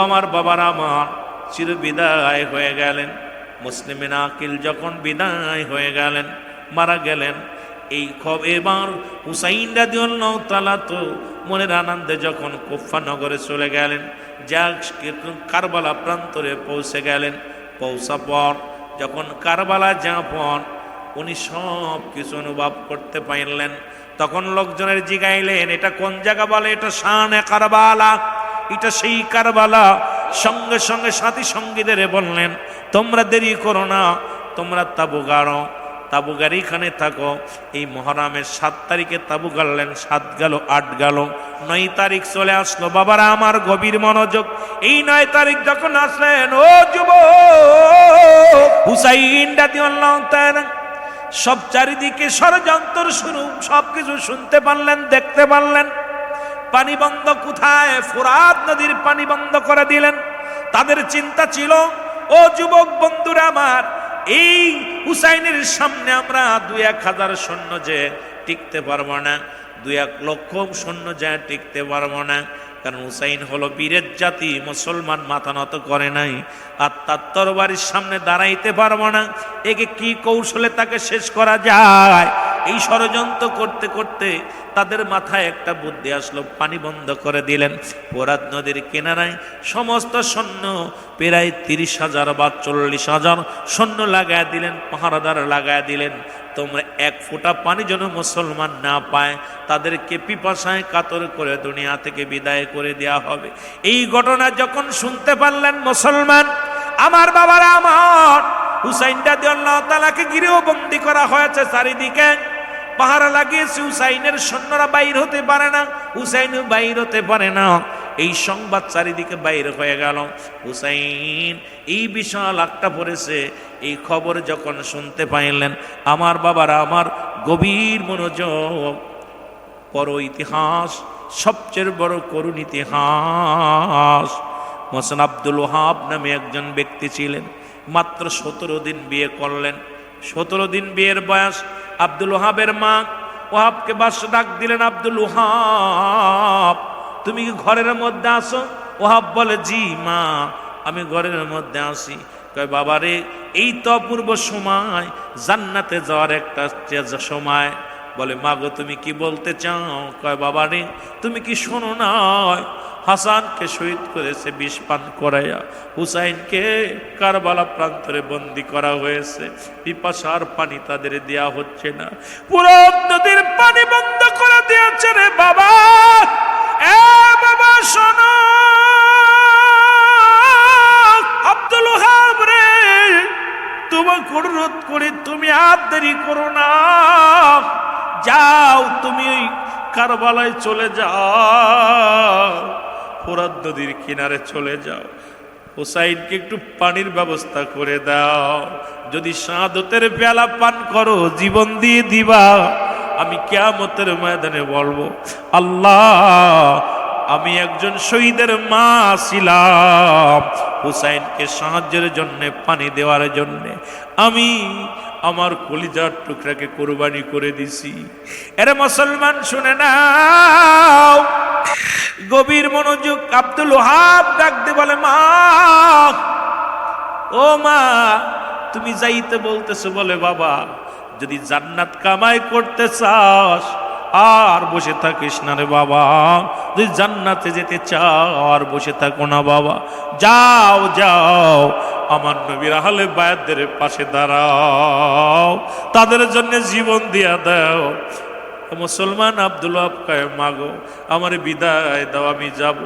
আমার বাবার আমার চির বিদায় হয়ে গেলেন, মুসলিমিন আকিল যখন বিদায় হয়ে গেলেন, মারা গেলেন, এই এবার হুসাইন রাদিয়াল্লাহু তাআলা তো মনের আনন্দে যখন কুফা নগরে চলে গেলেন, যা কারবালা প্রান্তরে পৌঁছে গেলেন। পৌঁছা পর যখন কারবালা যাপন উনি সব কিছু অনুভব করতে পারলেন, তখন লোকজনের জিগাইলেন এটা কোন জায়গা, বলে এটা শানে কারবালা, এটা সেই কারবালা। সঙ্গে সঙ্গে সাথী সঙ্গীদের বললেন তোমরা দেরি করো না, তোমরা তাবু গাড়ো, তাবু গাড়ি এখানে থাকো। এই মহরমের 7 তারিখে তাবু গাড়লেন, 7 গেল, 8 গেল, 9 তারিখ চলে আসলো। বাবারা আমার গভীর মনোযোগ, এই 9 তারিখ যখন আসলেন, ও যুবক হুসাইন রাদিয়াল্লাহু তাআলা সব চারিদিকে ষড়যন্ত্র শুরু, সবকিছু শুনতে পারলেন, দেখতে পারলেন। পানি বন্ধ কোথায়? ফোরাত নদীর পানি বন্ধ করে দিলেন। তাদের চিন্তা ছিল, ও যুবক বন্ধুরা আমার, এই হুসাইনের সামনে আমরা 2-1 হাজার সৈন্য যে টিকতে পারবো না, 2-1 লক্ষ সৈন্য যে টিকতে পারবো না। কারণ হুসাইন হলো বীরের জাতি, মুসলমান মাথা নত করে নাই, আর তার তরবারির সামনে দাঁড়াইতে পারবো না। একে কি কৌশলে তাকে শেষ করা যায়, এই ষড়যন্ত্র করতে করতে তাদের মাথায় একটা বুদ্ধি আসলো, পানি বন্ধ করে দিলেন। ফোরাত নদীর কিনারায় সমস্ত সৈন্য প্রায় 30,000 বা 40,000 সৈন্য লাগায় দিলেন, পাহারাদার লাগায় দিলেন। তোমরা 1 ফোঁটা পানি যেন মুসলমান না পায়, তাদেরকে পিপাসায় কাতর করে দুনিয়া থেকে বিদায় করে দেওয়া হবে। এই ঘটনা যখন শুনতে পারলেন মুসলমান, আমার বাবারা আমার, হুসাইন রাদিয়াল্লাহু তাআলাকে গৃহবন্দী করা হয়েছে, চারিদিকে পাহারা লাগিয়েছে, হুসাইনের সৈন্যরা বাইর হতে পারে না, হুসাইন বাইর হতে পারে না। এই সংবাদ চারিদিকে বাইর হয়ে গেল, হুসাইন এই বিশাল আটটা পড়েছে। এই খবর যখন শুনতে পাইলেন, আমার বাবারা আমার গভীর মনোযোগ, বড় ইতিহাস, সবচেয়ে বড় করুণ ইতিহাস। মোহসেন আব্দুল ওহাব নামে একজন ব্যক্তি ছিলেন, মাত্র 17 দিন বিয়ে করলেন। 17 দিন বিয়ের বয়স। আব্দুল ওহাবের মা ওহাবকে বাসা ডাক দিলেন, আব্দুল ওহাব তুমি কি ঘরের মধ্যে আসো? ওহাব বলে, জি মা আমি ঘরের মধ্যে আসি। কয় বাবারে, এই তো অপূর্ব সময়, জান্নাতে যাওয়ার একটা সময়। বলে মা গো তুমি কি বলতে চাও? কয় বাবারে তুমি কি শোনো না, হাসানকে শহীদ করেছে বিষ পান করাইয়া, হুসাইনকে কারবালা প্রান্তরে বন্দী করা হয়েছে, পিপাসার পানি তাদের দেয়া হচ্ছে না, পুরো নদীর পানি বন্ধ করে দিয়েছে রে বাবা। এ বাবা শোনো, আব্দুল ওহাব রে, তোমাকে অনুরোধ করে তুমি আর দেরি করো না, যাও তুমি ওই কারবালায় চলে যাও, ফোরাত নদীর কিনারে চলে যাও, হুসাইনকে একটু পানির ব্যবস্থা করে দাও, যদি শাহাদতের পেয়ালা পান করো জীবন দিয়ে দিবা, আমি কিয়ামতের ময়দানে বলবো আল্লাহ আমি একজন শহীদের মা ছিলাম, হুসাইনকে সাহায্যের জন্য, পানি দেওয়ার জন্য আমি আমার কলিজার টুকরাকে কোরবানি করে দিছি। এরে মুসলমান শুনে নাও, গভীর মনোযোগ। আব্দুল ওহাব ডাক দিয়ে বলে, মা ও মা তুমি যাইতে বলতেছো? বলে বাবা যদি জান্নাত কামাই করতে চাস আর বসে থাকিস না রে বাবা, তুই জান্নাতে যেতে চাও আর বসে থাকো না বাবা, যাও যাও আমার নবীর আহলে বায়াতদের পাশে দাঁড়াও, তাদের জন্য জীবন দিয়া দাও। মুসলমান আব্দুল ওয়াহাব কয় মাগো আমার বিদায় দাও, আমি যাব।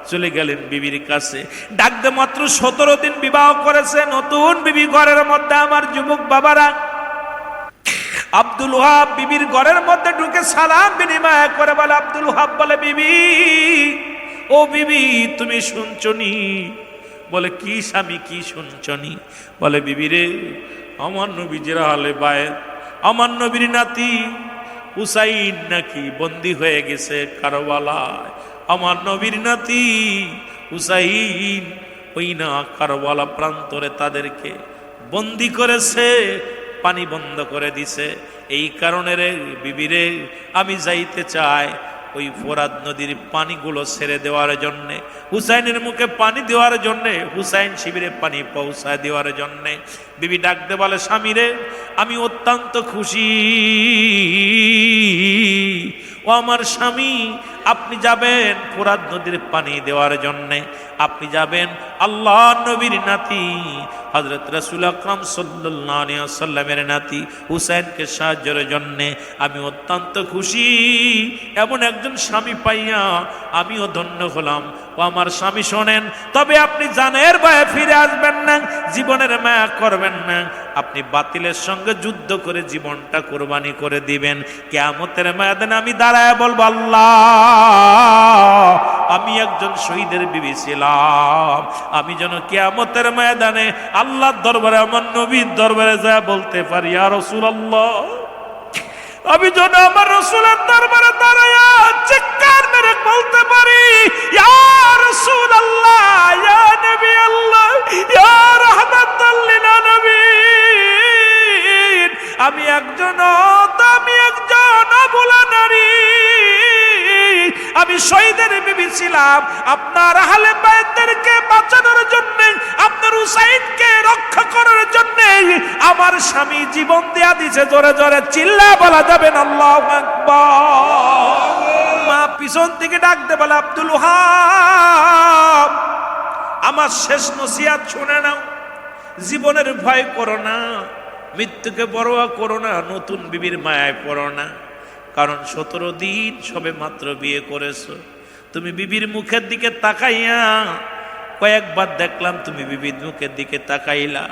চলে গেলেন বিবির কাছে। ডাকতে মাত্র 17 দিন বিবাহ করেছে, নতুন বিবি ঘরের মধ্যে। আমার যুবক বাবারা, আব্দুল ওয়াহাব বিবির ঘরের মধ্যে ঢুকে সালাম বিনিময় করে বলে, আব্দুল ওয়াহাব বলে, বিবি ও বিবি তুমি শুনছনি? বলে কি স্বামী কি শুনছনি? বলে বিবি রে, আমার নবীজির আহলে বায়াত, আমার নবীর নাতি হুসাইন নাকি বন্দী হয়ে গেছে কারবালায়। আমার নবীর নাতি হুসাইন ওই না কারবালা প্রান্তরে তাদেরকে বন্দী করেছে, পানি বন্ধ করে দিছে। এই কারণে রে বিবি রে, আমি যাইতে চাই ওই ফোরাত নদীর পানিগুলো ছেড়ে দেওয়ার জন্যে, হুসাইনের মুখে পানি দেওয়ার জন্যে, হুসাইন শিবিরে পানি পৌঁছায় দেওয়ার জন্যে। বিবি ডাকতে বলে, স্বামী রে আমি অত্যন্ত খুশি, ও আমার স্বামী আপনি যাবেন ফোরাত নদীর পানি দেওয়ার জন্যে, আপনি যাবেন আল্লাহ নবীর নাতি হযরত রাসূল আকরাম সাল্লাল্লাহু আলাইহি ওয়াসাল্লামের নাতি হুসাইনকে সাহায্যের জন্যে। আমি অত্যন্ত খুশি, এমন একজন স্বামী পাইয়া আমিও ধন্য হলাম। ও আমার স্বামী শোনেন, তবে আপনি জানের ভয়ে ফিরে আসবেন না, জীবনের মায়া করবেন না, আপনি বাতিলের সঙ্গে যুদ্ধ করে জীবনটা কোরবানি করে দিবেন। কিয়ামতের ময়দানে আমি দাঁড়ায় বলবো, আল্লাহ আমি একজন শহীদের বিবি ছিলাম, আমি যেন কিয়ামতের ময়দানে আল্লাহর দরবারে আমার নবীর দরবারে যায় বলতে পারি, ইয়া রাসূলুল্লাহ, আমি যেন আমার রাসূলের দরবারে দাঁড়ায়া চিৎকার মেরে বলতে পারি, ইয়া রাসূলুল্লাহ, ইয়া নবী আল্লাহ, ইয়া রাহমাতাল লিল আলামিন, আমি একজন অবলা নারী, আমি শহীদের বিবি ছিলাম, আপনার আহলে বায়াতদেরকে বাঁচানোর জন্য, আপনার হুসাইনকে রক্ষা করার জন্য আমার স্বামী জীবন দেয়া দিয়েছে। জোরে জোরে চিল্লায় বলা যাবে না আল্লাহু আকবার। মা পিছন থেকে ডাকতে বলে, আব্দুল ওয়াহাব আমার শেষ নসিহত শুনে নাও, জীবনের ভয় করো না, মৃত্যুকে পরোয়া করো না, নতুন বিবির মায়ায় পড়ো না, কারণ 17 দিন সবে মাত্র বিয়ে করেছো। তুমি বিবির মুখের দিকে তাকাইয়া কয়েকবার দেখলাম তুমি বিবির মুখের দিকে তাকাইলা,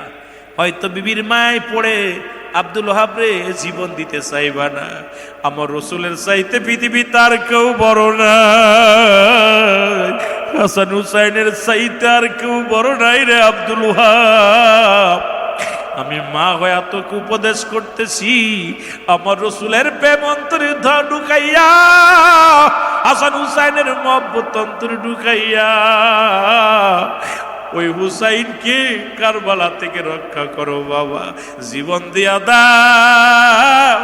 হয়তো বিবির মায়ায় পড়ে আব্দুল ওয়াহাব রে জীবন দিতে চাইবা না। আমার রাসূলের চাইতে পৃথিবী তার কেউ বড় না, হাসান হুসাইনের চাইতে আর কেউ বড় নাই রে আব্দুল ওয়াহাব। আমি মা হয়ে তোকে উপদেশ করতেছি, আমার রাসূলের প্রেম অন্তরে ঢুকাইয়া, হাসান হুসাইনের মহব্বত অন্তরে ঢুকাইয়া ওই হুসাইনকে কারবালা থেকে রক্ষা করো বাবা। জীবন দিয়া দাও,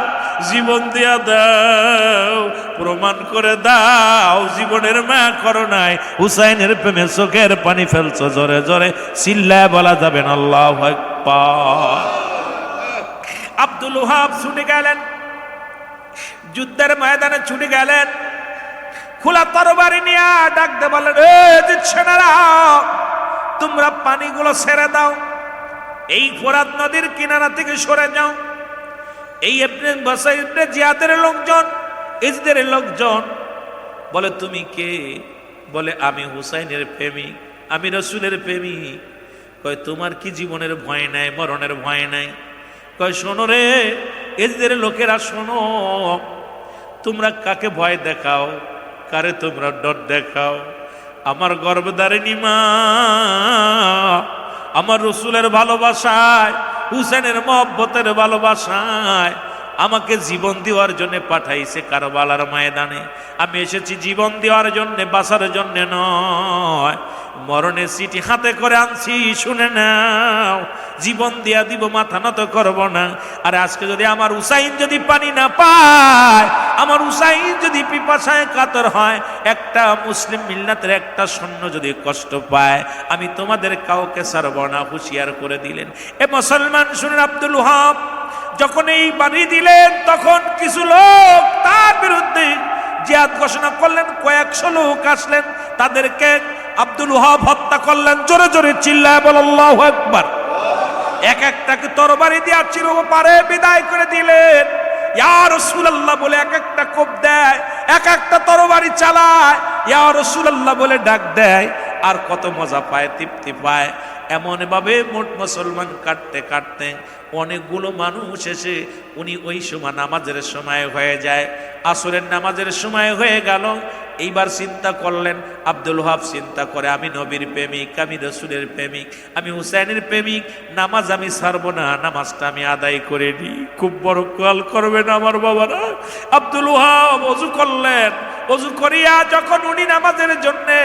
জীবন দিয়া দাও, প্রমাণ করে দাও জীবনের মা করো নাই, হুসাইনের প্রেমে চোখের পানি ফেলছো। জোরে জোরে চিল্লায় বলা যাবেন আল্লাহু আকবার। আব্দুল ওয়াহাব ছুটে গেলেন, যুদ্ধের ময়দানে ছুটে গেলেন, খোলা তরবারি নিয়ে ডাকতে বলেন, এ সেনারা তোমরা পানিগুলো ছেড়ে দাও, এই ফোরাত নদীর কিনারা থেকে সরে যাও। এই ইবনে জিয়াদের লোকজন, ইজদের লোকজন বলে, তুমি কে? বলে, আমি হুসাইনের প্রেমিক, আমি রাসূলের প্রেমিক। কয়, তোমার কি জীবনের ভয় নাই, মরণের ভয় নাই? কয়, শোনো রে ইজদের লোকেরা, শোনো, তোমরা কাকে ভয় দেখাও, কারে তোমরা ডর দেখাও? আমার গর্ভধারিণী মা আমার রাসূলের ভালোবাসায়, হুসেনের মহব্বতের ভালোবাসায় আমাকে জীবন দেওয়ার জন্য পাঠাইছে কারবালার ময়দানে। আমি এসেছি জীবন দেওয়ার জন্য, বাঁচার জন্য নয়। মরণের চিঠি হাতে করে আনছি, শুনে নাও, জীবন দিয়া দিব, মাথা নত করব না। আর আজকে যদি আমার হুসাইন যদি পানি না পায়, আমার হুসাইন যদি পিপাসায় কাতর হয়, একটা মুসলিম মিল্লাতের একটা সৈন্য যদি কষ্ট পায়, আমি তোমাদের কাউকে ছাড়ব না, হুঁশিয়ার করে দিলেন। এ মুসলমান শুনেন, আব্দুল ওয়াহাব যখন এই বাণী দিলেন, তখন কিছু লোক তার বিরুদ্ধে করলেন, কয়েকশো লোক আসলেন, তাদেরকে আব্দুল ওহাব হত্যা করলেন। জোরে জোরে চিল্লায় বল আল্লাহু আকবার। এক একটাকে তরবারি দিয়ে চিরপারে বিদায় করে দিলেন। ইয়া রাসূলুল্লাহ বলে এক একটা কোপ দেয়, এক একটা তরবারি চালায়, ইয়া রাসূলুল্লাহ বলে ডাক দেয়, আর কত মজা পায়, তৃপ্তি পায়। এমন ভাবে মোট মুসলমান কাটতে কাটতে অনেকগুলো মানুষ এসে উনি ওই সময় নামাজের সময় হয়ে যায়, আসরের নামাজের সময় হয়ে গেল। এইবার চিন্তা করলেন, আব্দুল ওহাব চিন্তা করে, আমি নবীর প্রেমিক, আমি রসুলের প্রেমিক, আমি হুসাইনের প্রেমিক, নামাজ আমি ছাড়বো না, নামাজটা আমি আদায় করে নিই। খুব বড় কল করবেন আমার বাবারা। আব্দুল ওহাব ওযু করলেন, ওযু করিয়া যখন উনি নামাজের জন্যে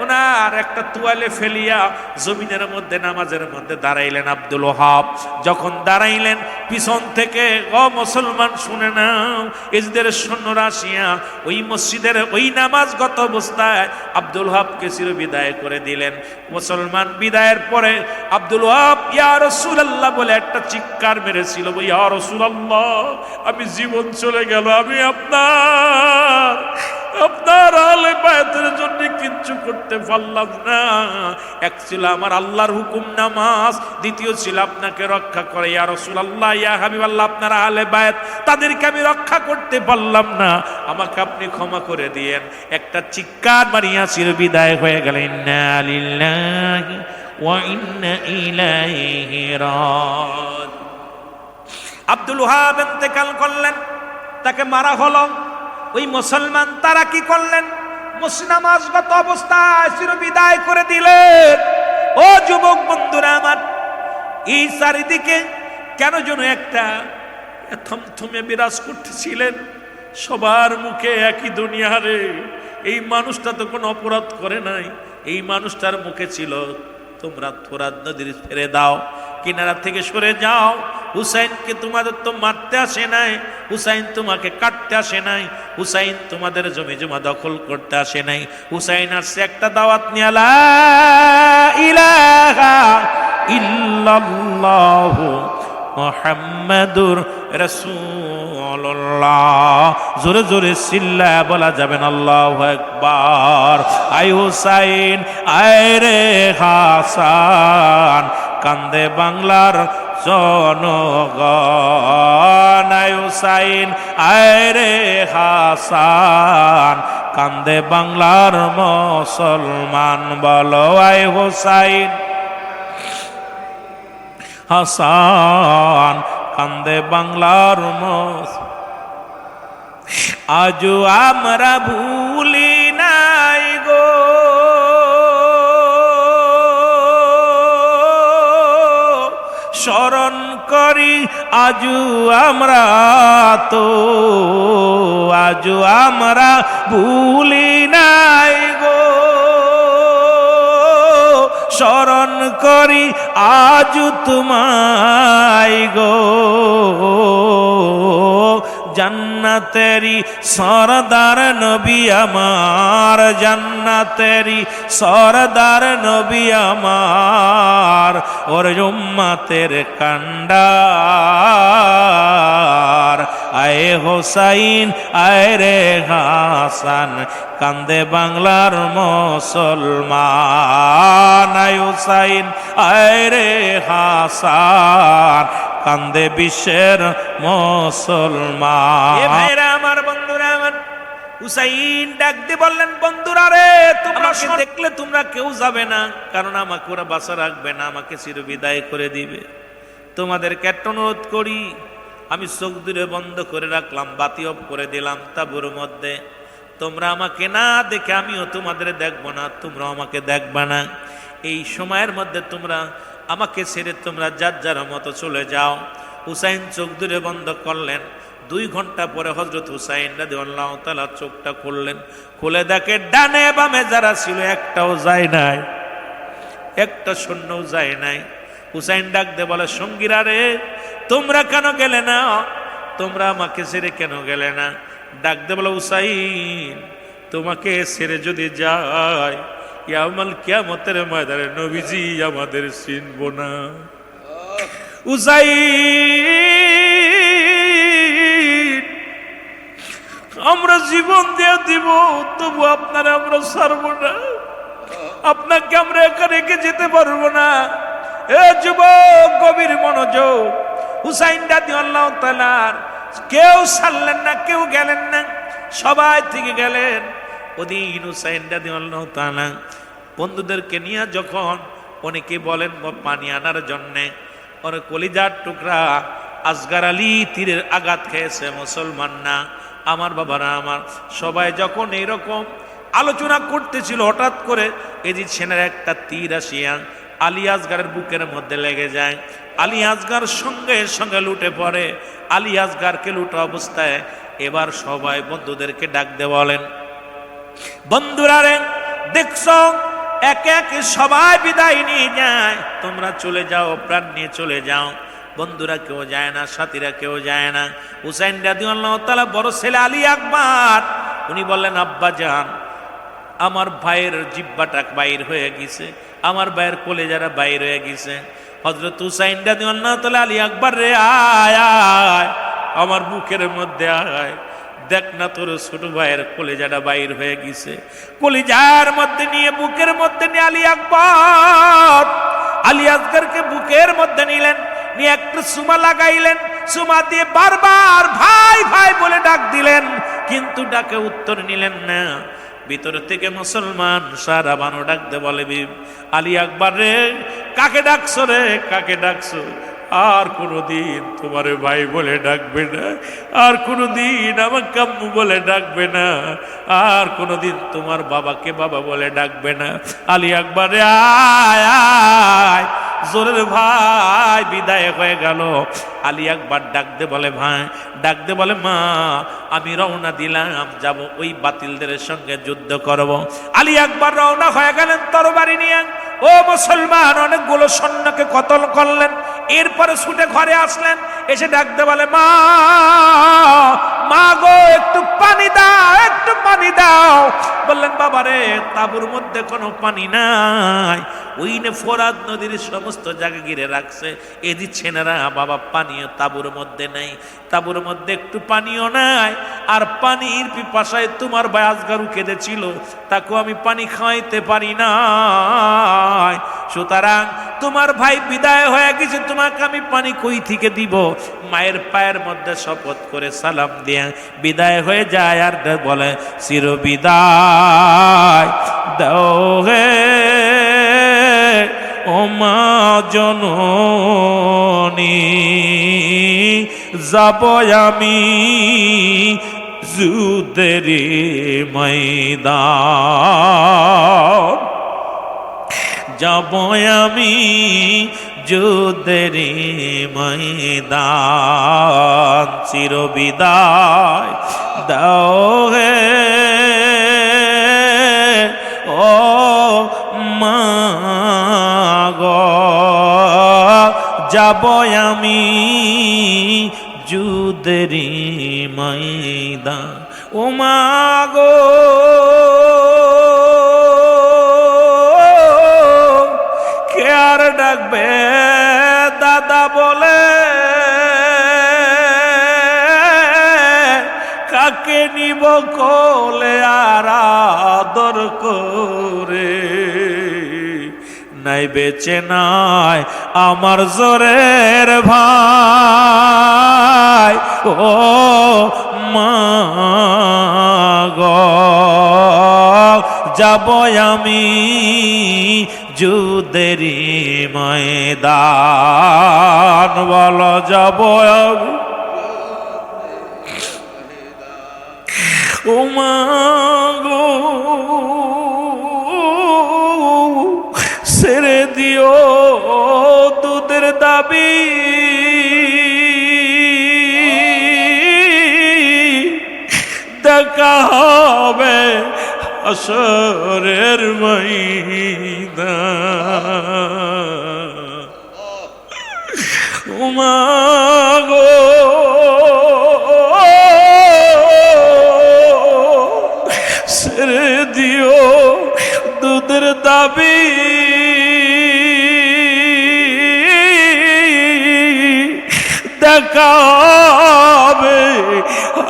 ওনার একটা তোয়ালে ফেলিয়া জমিনের মধ্যে নামাজের মধ্যে দাঁড়াইলেন। আব্দুল ওহাব যখন দাঁড়াইলেন, পিছন থেকে ও মুসলমান শুনে নাও, এজদের সৈন্যরা আসিয়া ওই মসজিদের ওই নামাজগত অবস্থায় আব্দুল ওহাবকে চির বিদায় করে দিলেন। মুসলমান বিদায়ের পরে আব্দুল ওহাব ইয়া রাসূলুল্লাহ বলে একটা চিৎকার মেরেছিল, ইয়া রাসূলুল্লাহ, আমি জীবন চলে গেল, আমি আপনার আলে বায়াতের জন্য কিচ্ছু করতে পারলাম না। এক ছিল আমার আল্লাহর হুকুম নামাজ, দ্বিতীয় ছিল আপনাকে রক্ষা করে। ইয়া রাসূলুল্লাহ, ইয়া হাবিবাল্লাহ, আপনার আলে বায়াত, তাদেরকে আমি রক্ষা করতে পারলাম না, আমাকে আপনি ক্ষমা করে দিয়েন। একটা চিৎকার মারিয়া চির বিদায় হয়ে গেলেন। ইন্না লিল্লাহি ওয়া ইন্না ইলাইহি রাজিউন। আব্দুল ওহাব ইন্তেকাল করলেন, তাকে মারা হলো। ওই মুসলমান তারা কি করলেন? নামাজগত অবস্থায় চির বিদায় করে দিলেন। ও যুবক বন্ধুরা আমার, এই চারিদিকে কেন যেন একটা থমথমে বিরাজ করতেছিলেন। সবার মুখে একই দুনিয়ারে, এই মানুষটা তো কোনো অপরাধ করে নাই, এই মানুষটার মুখে ছিল, তোমরা ফোরাত নদীর ছেড়ে দাও, কিনারা থেকে সরে যাও, হুসাইনকে তোমাদের তো মারতে আসে নাই, হুসাইন তোমাকে কাটতে আসে নাই, হুসাইন তোমাদের জমি জমা দখল করতে আসে নাই, হুসাইন আসছে একটা দাওয়াত নিয়ে, লা ইলাহা ইল্লাল্লাহু মুহাম্মাদুর রাসূলুল্লাহ। জোরে জোরে চিল্লায়া বলা যাবেন আল্লাহু আকবার। আই হুসাইন আয় রে হাসান, কান্দে বাংলার জনগণ। আই হুসাইন আয় রে হাসান, কান্দে বাংলার মুসলমান। বলো আই হুসাইন হাসান, কান্দে বাংলার আজও আমরা ভুলি নাই গো, স্মরণ করি আজও আমরা তো, আজও আমরা ভুলি নাই গো, স্মরণ করি আজ তোমায় গো। জান্নাতেরি সরদার নবী আমার, জান্নাতেরি সরদার নবী আমার, ওর উম্মতের কান্ডার। আয়ে হোসাইন আয় রে হাসান, কান্দে বাংলার মুসলমান। আয় হোসাইন আয় রে হাসান, কান্দে বিশ্বের মুসলমান। এ ভাইরা আমার, বন্ধুরা আমার, হুসাইন ডাক দিয়ে বললেন, বন্ধুরা রে, তোমাকে দেখলে তোমরা কেউ যাবে না, কারণ আমাকে ওরা বাঁচা রাখবে না, আমাকে চির বিদায় করে দিবে। তোমাদেরকে একটা অনুরোধ করি, আমি চোখ দূরে বন্ধ করে রাখলাম, বাতি অফ করে দিলাম তাঁবুর মধ্যে, তোমরা আমাকে না দেখে আমিও তোমাদের দেখবো না, তোমরাও আমাকে দেখবা না। এই সময়ের মধ্যে তোমরা আমাকে ছেড়ে তোমরা যার যার মতো চলে যাও। হুসাইন চোখ দূরে বন্ধ করলেন। 2 ঘন্টা পরে হযরত হুসাইন রাদিয়াল্লাহু তাআলা চোখটা খুললেন, খুলে দেখে ডানে বামে যারা ছিল একটাও যায় নাই, একটা সৈন্যও যায় নাই। হুসাইন ডাক দিয়ে বলে, সঙ্গীরা রে, তোমরা কেন গেলে না? তোমরা আমাকে ছেড়ে কেন গেলে না? ডাক দিয়ে বলে, হুসাইন, তোমাকে ছেড়ে যদি যায়, ইয়াউমাল কিয়ামতের ময়দানে নবীজি আমাদের চিনব না। হুসাইন আমরা জীবন দিয়ে দিব, তবু আপনারা আমরা ছাড়বো না, আপনাকে আমরা একা রেখে যেতে পারবো না। এ যুবক, গভীর মনোযোগ। হুসাইন রাদিয়াল্লাহু তাআলা কেউ ছাড়লেন না, কেউ গেলেন না, সবাই থেকে গেলেন। ওদিন হুসাইন রাদিয়াল্লাহু তাআলা বন্ধুদেরকে নিয়ে যখন অনেকে বলেন পানি আনার জন্যে, ওর কলিজার টুকরা আসগার আলী তীরের আঘাত খেয়েছে, মুসলমান না। আমার বাবারা আমার, সবাই যখন এইরকম আলোচনা করতেছিল, হঠাৎ করে এজিদ সেনের একটা তীর আসিয়া আলী আসগারের বুকের মধ্যে লেগে যায়। আলী আসগার সঙ্গে সঙ্গে লুটে পড়ে। আলী আসগারকে লুটা অবস্থায় এবার সবাই বন্ধুদেরকে ডাক দিয়ে বলেন, বন্ধুরা রে, দেখছো একে একে সবাই বিদায় নিয়ে যায়, তোমরা চলে যাও, প্রাণ নিয়ে চলে যাও। বন্ধুরা কেউ যায় না, সাথীরা কেউ যায় না। হুসাইন রাদিয়াল্লাহু তাআলা বড় ছেলে আলী আকবর, উনি বললেন, আব্বা জান, আমার ভাইয়ের জিহ্বাটা বাইর হয়ে গেছে, আমার ভাইয়ের কলেজারা বাইর হয়ে গেছে। হযরত হুসাইন রাদিয়াল্লাহু তাআলা, আলী আকবর রে, আয় আয় আমার বুকের মধ্যে আয়, দেখ না তোর ছোট ভাইয়ের কলেজাটা বাইর হয়ে গেছে। কলেজার মধ্যে নিয়ে, বুকের মধ্যে নিয়ে আলী আকবর আলী আসগরকে বুকের মধ্যে নিলেন, নিয়ে একটা সুমা লাগাইলেন। সুমা দিয়ে বারবার ভাই ভাই বলে ডাক দিলেন, কিন্তু ডাকে উত্তর নিলেন না। ভিতর থেকে মুসলমান সারা বানো ডাকতে বলে, আলী আকবর রে, কাকে ডাকছো রে, কাকে ডাকছো? আর কোনদিন তোমারে ভাই বলে ডাকবে না, আর কোনদিন আমাকে আম্মু বলে ডাকবে না, আর কোনদিন তোমার বাবাকে বাবা বলে ডাকবে না। আলী আকবর রে, আয় আয়, জোরের ভাই বিদায় হয়ে গেল। আলী আকবর ডাকতে বলে, ভাই ডাকতে বলে, মা আমি রওনা দিলাম, যাব ওই বাতিলদের সঙ্গে যুদ্ধ করব। আলী আকবর রওনা হয়ে গেলেন তরবারি নিয়ে। ও মুসলমান, অনেকগুলো সৈন্যকে কতল করলেন। এরপরে ছুটে ঘরে আসলেন, এসে ডাকতে বলে, মা মা গো, একটু পানি দাও, একটু পানি দাও। বললেন, বাবারে, তাঁবুর মধ্যে কোনো পানি নাই, ওই নে ফোরাত নদীর সমস্ত জায়গা ঘিরে রাখছে, এ দিচ্ছে না, বাবা পানিও তাঁবুর মধ্যে নেই, তাঁবুর মধ্যে একটু পানিও নাই। আর পানির পিপাসায় তোমার ভাই আসগারু কেঁদেছিল, তাকেও আমি পানি খাওয়াইতে পারি না। সুতরাং তোমার ভাই বিদায় হয়ে গেছে, তোমাকে আমি পানি কই থেকে দিব? মায়ের পায়ের মধ্যে শপথ করে সালাম দিয়ে বিদায় হয়ে যায়। আর বলে, চির বিদায় দাও হে ও মা জননী, যাব আমি যুদ্ধের ময়দান, যাব আমি যুদ্ধের ময়দান, চির বিদায় দাও হে ও মা গো, যাব আমি যুদ্ধের ময়দান। ও মা গো, কে আর ডাকবে দাদা বলে, কাকে নিব কোলে আর আদর করে? নাই বেঁচে নাই আমার জোরের ভাই, ও মা গো, যাব আমি যুদ্ধের ময়দান। বলো, যাব আমি ও মা গো, ছেড়ে দিও দুধের দাবি, দেখা হবে হাসরের ময়দান। ও মা গো, ছেড়ে দিও দুধের দাবি, দেখা হবে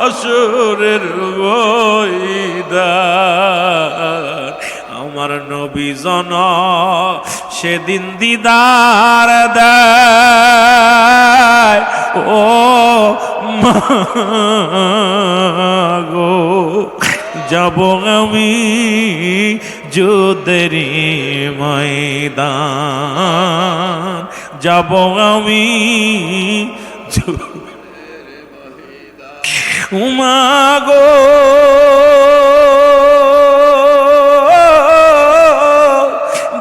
হাসরের ময়দান আমার নবী জন সেদিন দিদার দেয় ও মাগো যাব আমি যুদ্ধের ময়দান যাব আমি উমাগো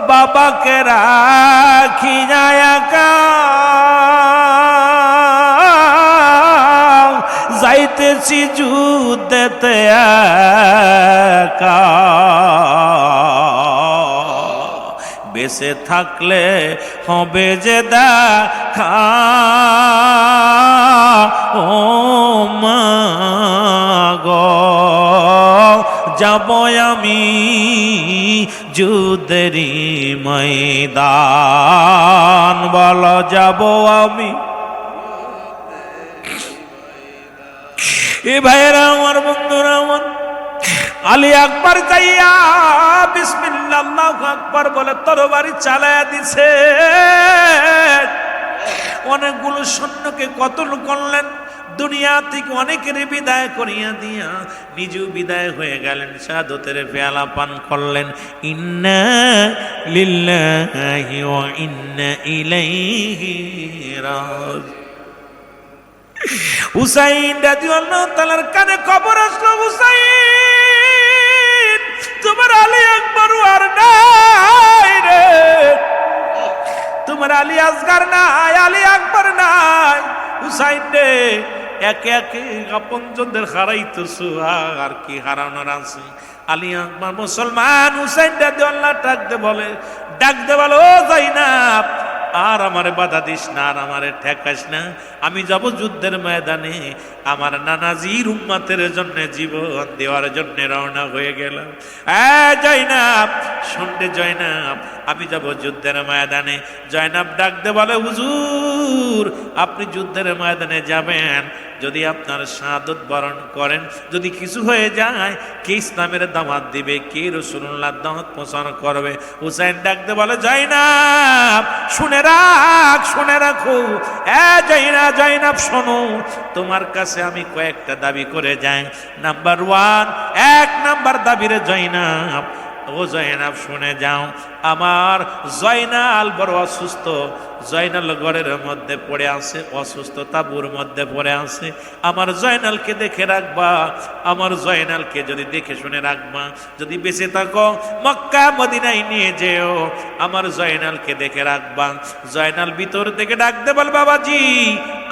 বাবাকে রাখি যায় যাইতেছি যুদ্ধেতে একা বেঁচে থাকলে হবে যে দেখা ও মা গো যাব আমি যুদ্ধেরই ময়দান বল যাব আমি এ ভাইয়েরা আমার বন্ধুরা আমার আলী আকবর যাইয়া বিসমিল্লাহ আল্লাহু আকবার বলে তরবারি চালায়া দিছে অনেকগুলো সৈন্যকে কতল করলেন দুনিয়া থেকে অনেকের বিদায় করিয়া দিয়া নিজেও বিদায় হয়ে গেলেন শাহাদাতের পেয়ালা পান করলেন ইন্না লিল্লাহি ওয়া ইন্না ইলাইহি রাজিউন হুসাইন রাদিয়াল্লাহু তাআলার কানে খবর আসলো হুসাইন তোমার আলী আকবর আর নাই রে তোমার আলী আসগর নাই আলী আকবর নাই হুসাইন রে একে একে আপনজনদের হারাইতেছো আর কি হারানোর আছে আলী আকবর মুসলমান হুসাইন রাদিয়াল্লাহু ডাক দে বলে ও যাইনাব আর আমারে বাধা দিস না আর আমারে ঠেকাস না আমি যাব যুদ্ধের ময়দানে আমার নানাজির উম্মতের জন্য জীবন দেওয়ার জন্য রওনা হয়ে গেলাম জয়নাব শুনতে জয়নাব আমি যাব যুদ্ধের ময়দানে জয়নাব ডাক দে বলে হুজুর আপনি যুদ্ধের ময়দানে যাবেন যদি আপনার শাহাদাত বরণ করেন যদি কিছু হয়ে যায় কে ইসলামের দাওয়াত দিবে কে রাসূলুল্লাহর দাওয়াত প্রচার করবে হুসাইন ডাক দে বলে জয়নাব শুনে রাখো জয়নাব শোনো তোমার কাছে আমি কয়েকটা দাবি করে যাই নাম্বার 1 এক নাম্বার দাবিরে জয়নাব ও জয়নাব শুনে যাও আমার জয়নাল বড় অসুস্থ জয়নাল ঘরের মধ্যে পড়ে আছে অসুস্থ তাবুর মধ্যে পড়ে আছে আমার জয়নালকে দেখে রাখবা আমার জয়নালকে যদি দেখে শুনে রাখবা যদি বেঁচে থাকো মক্কা মদিনায় নিয়ে যেও আমার জয়নালকে দেখে রাখবা জয়নাল ভিতর থেকে ডাক দে বল বাবাজি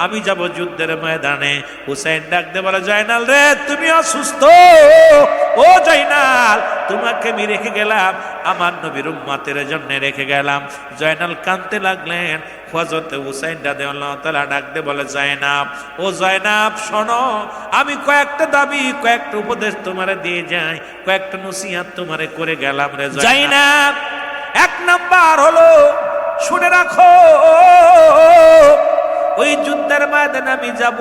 আমি যাব যুদ্ধের ময়দানে হুসাইন ডাক দে বলে জয়নাল রে তুমি অসুস্থ ও জয়নাল তোমাকে আমি রেখে গেলাম আমার নবীর উম্মতের জন্য রেখে গেলাম জয়নাল কাঁদতে লাগলেন হযরত হুসাইন রাদিয়াল্লাহু তাআলা ডাক দে বলে জয়নাব ও জয়নাব শোনো আমি কয়েকটা দাবি কয়েকটা উপদেশ তোমারে দিয়ে যাই কয়েকটা নসিহত তোমারে করে গেলাম রে জয়নাব এক নাম্বার হলো শুনে রাখো ওই যুদ্ধের ময়দানে আমি যাব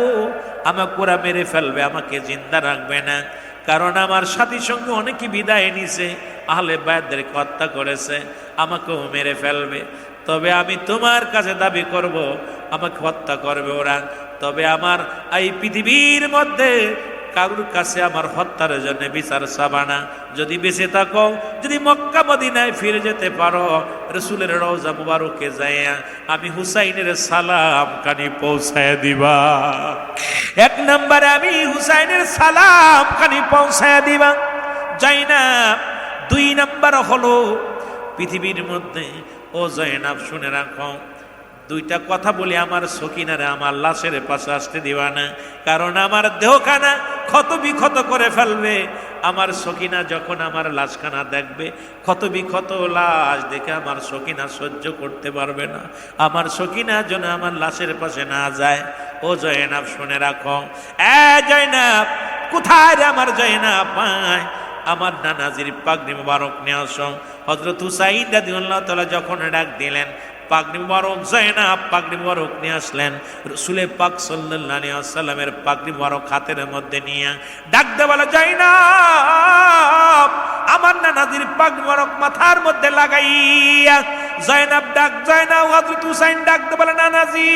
আমাকে পুরা মেরে ফেলবে আমাকে জিন্দা রাখবে না কারণ আমার সাথী সঙ্গে অনেকে বিদায় নিছে আহলে বায়তদেরকে হত্যা করেছে আমাকেও মেরে ফেলবে তবে আমি তোমার কাছে দাবি করব আমাকে হত্যা করবে ওরা তবে আমার এই পৃথিবীর মধ্যে কারুর কাছে আমার হত্যার জন্য বিচার চাবানা যদি বেঁচে থাকো যদি মক্কা মদিনায় ফিরে যেতে পারো রাসূলের রওজা মুবারকে যাইয়া আমি হুসাইনের সালাম কানি পৌঁছায় দিবা এক নম্বরে আমি হুসাইনের সালাম কানি পৌঁছায় দিবা জয়নাব 2 নাম্বার হলো পৃথিবীর মধ্যে ও জয়নাব শুনে রাখো 2টা কথা বলি আমার সকিনারে আমার লাশের পাশে আসতে দিবা না কারণ আমার দেহখানা ক্ষত বিক্ষত করে ফেলবে আমার সকিনা যখন আমার লাশখানা দেখবে ক্ষত বিক্ষত লাশ দেখে আমার সকিনা সহ্য করতে পারবে না আমার সকিনা যেন আমার লাশের পাশে না যায় ও জয়নাব শুনে রাখো জয়নাব কোথায় আমার জয়নাব পায় আমার নানাজির পাগড়ি মোবারক নিয়ে আসো হযরত হুসাইন রাদিয়াল্লাহু তাআলা যখন ডাক দিলেন পাগড়ি মুবারক জায়নাব পাগড়ি মুবারক নিয়ে আসলেন। রাসূল পাক সাল্লাল্লাহু আলাইহি ওয়াসাল্লামের পাগড়ি মুবারক হাতের মধ্যে নিয়ে ডাক দে বলে, জায়নাব আমার নানাজির পাগড়ি মুবারক মাথার মধ্যে লাগাইয়া। জায়নাব হযরত হুসাইন ডাক দে বলে, নানাজি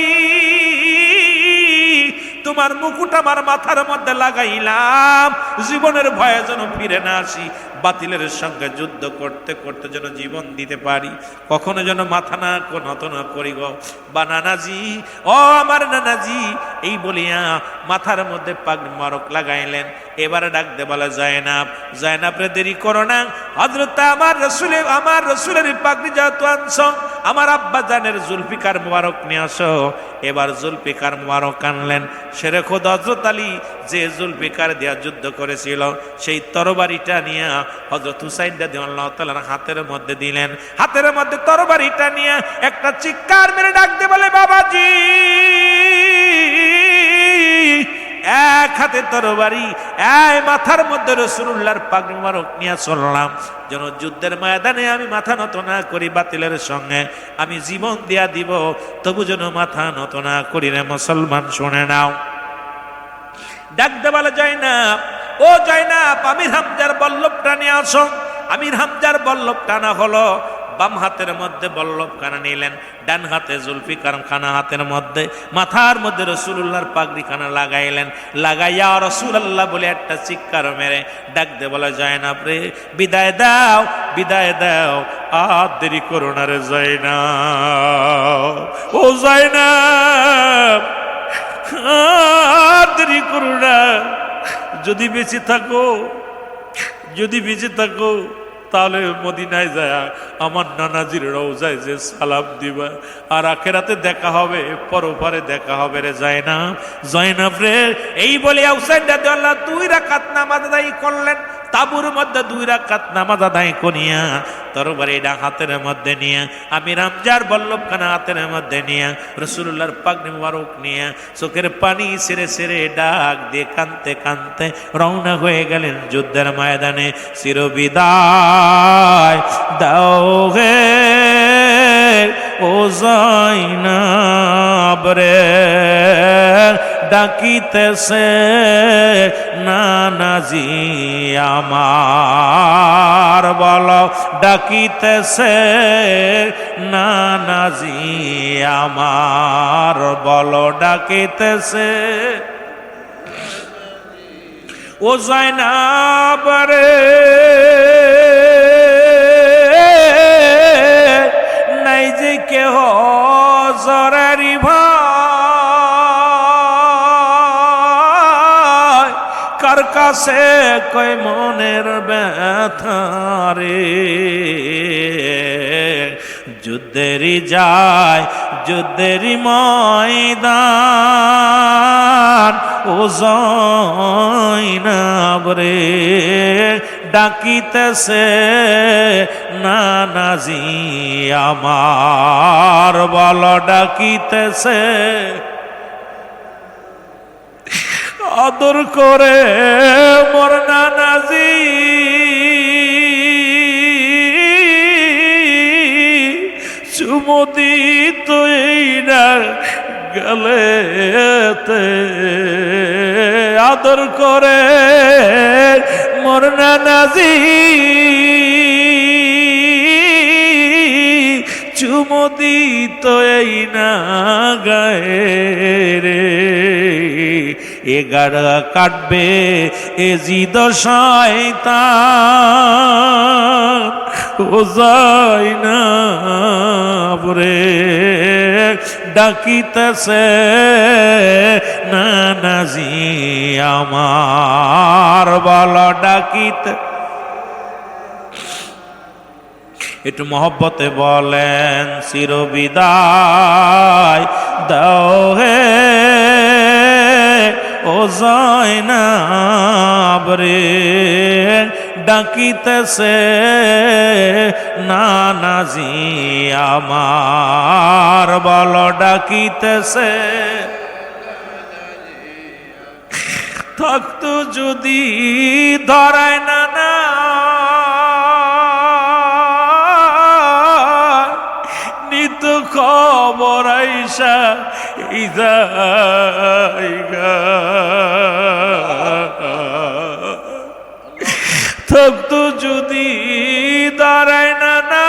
তোমার মুকুট আমার মাথার মধ্যে লাগাইলাম, জীবনের ভয়ে যেন ফিরে না আসি, বাতিলের সঙ্গে যুদ্ধ করতে করতে যেন জীবন দিতে পারি, কখনো যেন মাথা না নত না করি গো বা নানাজি, ও আমার নানাজি। এই বলিয়া মাথার মধ্যে পাগড়ি মুবারক লাগাইলেন। এবারে ডাক দে বলে, জায়নাব রে দেরি করো না, হযরত আমার রাসূলের পাগড়ি যেহেতু আনছো, আমার আব্বা জানের জুলফিকার মুবারক নিয়ে আসো। এবার জুলফিকার মুবারক আনলেন। শেরে খোদ হযরত আলী যে জুলফিকার দিয়া যুদ্ধ করেছিল সেই তরবারিটা নিয়ে হযরত হুসাইন রাদিয়াল্লাহু তাআলার হাতের মধ্যে দিলেন। হাতের মধ্যে তরবারিটা নিয়ে একটা চিৎকার মেরে ডাক দিয়ে বলে, বাবাজি এক হাতে তরবারি, মাথার মধ্যে রাসূলুল্লাহর পাগড়ি মুবারক নিয়ে চললাম, যেন যুদ্ধের ময়দানে আমি মাথা নত না করি, বাতিলের সঙ্গে আমি জীবন দিয়া দিব, তবু যেন মাথা নত না করি রে মুসলমান, শুনে নাও। ডাক দে বলে, জায়নাব আমির হামজার বল্লভটা নিয়ে আসো। আমির হামজার বল্লভ টানা হলো। বাম হাতের মধ্যে বল্লভ খানা নিলেন, ডান হাতে জুলফিকার খানা হাতের মধ্যে, মাথার মধ্যে রাসূলুল্লাহর পাগড়ি খানা লাগাইলেন। লাগাইয়া রাসূলুল্লাহ বলে একটা চিৎকার মেরে ডাক দে বলে, জায়নাব রে বিদায় দাও, আর দেরি করো না রে জায়নাব, ও জায়নাব আর দেরি করো না, যদি বেঁচে থাকো তাহলে মদিনায় যায় আমার নানাজির রওজায় যে সালাম দিবা, আর আখিরাতে দেখা হবে, পরপারে দেখা হবে রে জায়নাব রে। এই বলে হুসাইন রাদিয়াল্লাহু 2 রাকাত নামাজ আদায় করলেন। তাবুর মধ্যে 2 রাকাত নামাজ আদায় করিয়া তরবারিটা হাতের মধ্যে নিয়ে, আমির হামজার বল্লভখানা হাতের মধ্যে নিয়ে, রাসূলুল্লাহর পাগড়ি মুবারক নিয়ে চোখের পানি ছেড়ে ডাক দিয়ে কাঁদতে কাঁদতে রওনা হয়ে গেলেন যুদ্ধের ময়দানে। চিরবিদায় দাও হে ও জায়নাব রে, ডাকিতেছে নানাজি আমার, বলো ডাকিতেছে নানাজি আমার, বলো ডাকিতেছে ও জায়নাব রে, নাই যে কেহ জরারি ভাই, কার কাছে কই মনের ব্যথা রে, যুদ্ধেরই ময়দান ও জায়নাব রে, ডাকিতেছে নানাজি আমার, বলো ডাকিতেছে। আদর করে মোর নানাজি চুমো দিত এই না গলেতে, আদর করে মোর নানাজি চুমো দিত এই না গায়ে রে, এগাড়া কাটবে এ জিদ শয়তান ও জায়নাব রে, ডাকিতেছে নানাজি আমার, বলো ডাকিতে। একটু মহব্বতে বলেন, চিরবিদায় দাও হে ও জায়নাব রে, ডাকিতেছে নানাজি আমার, বলো ডাকিতেছে। থাকতো যদি ধরায় নানা নিত খবর আইসা ইদাইগা থাকতো যদি দাঁড়ায় না না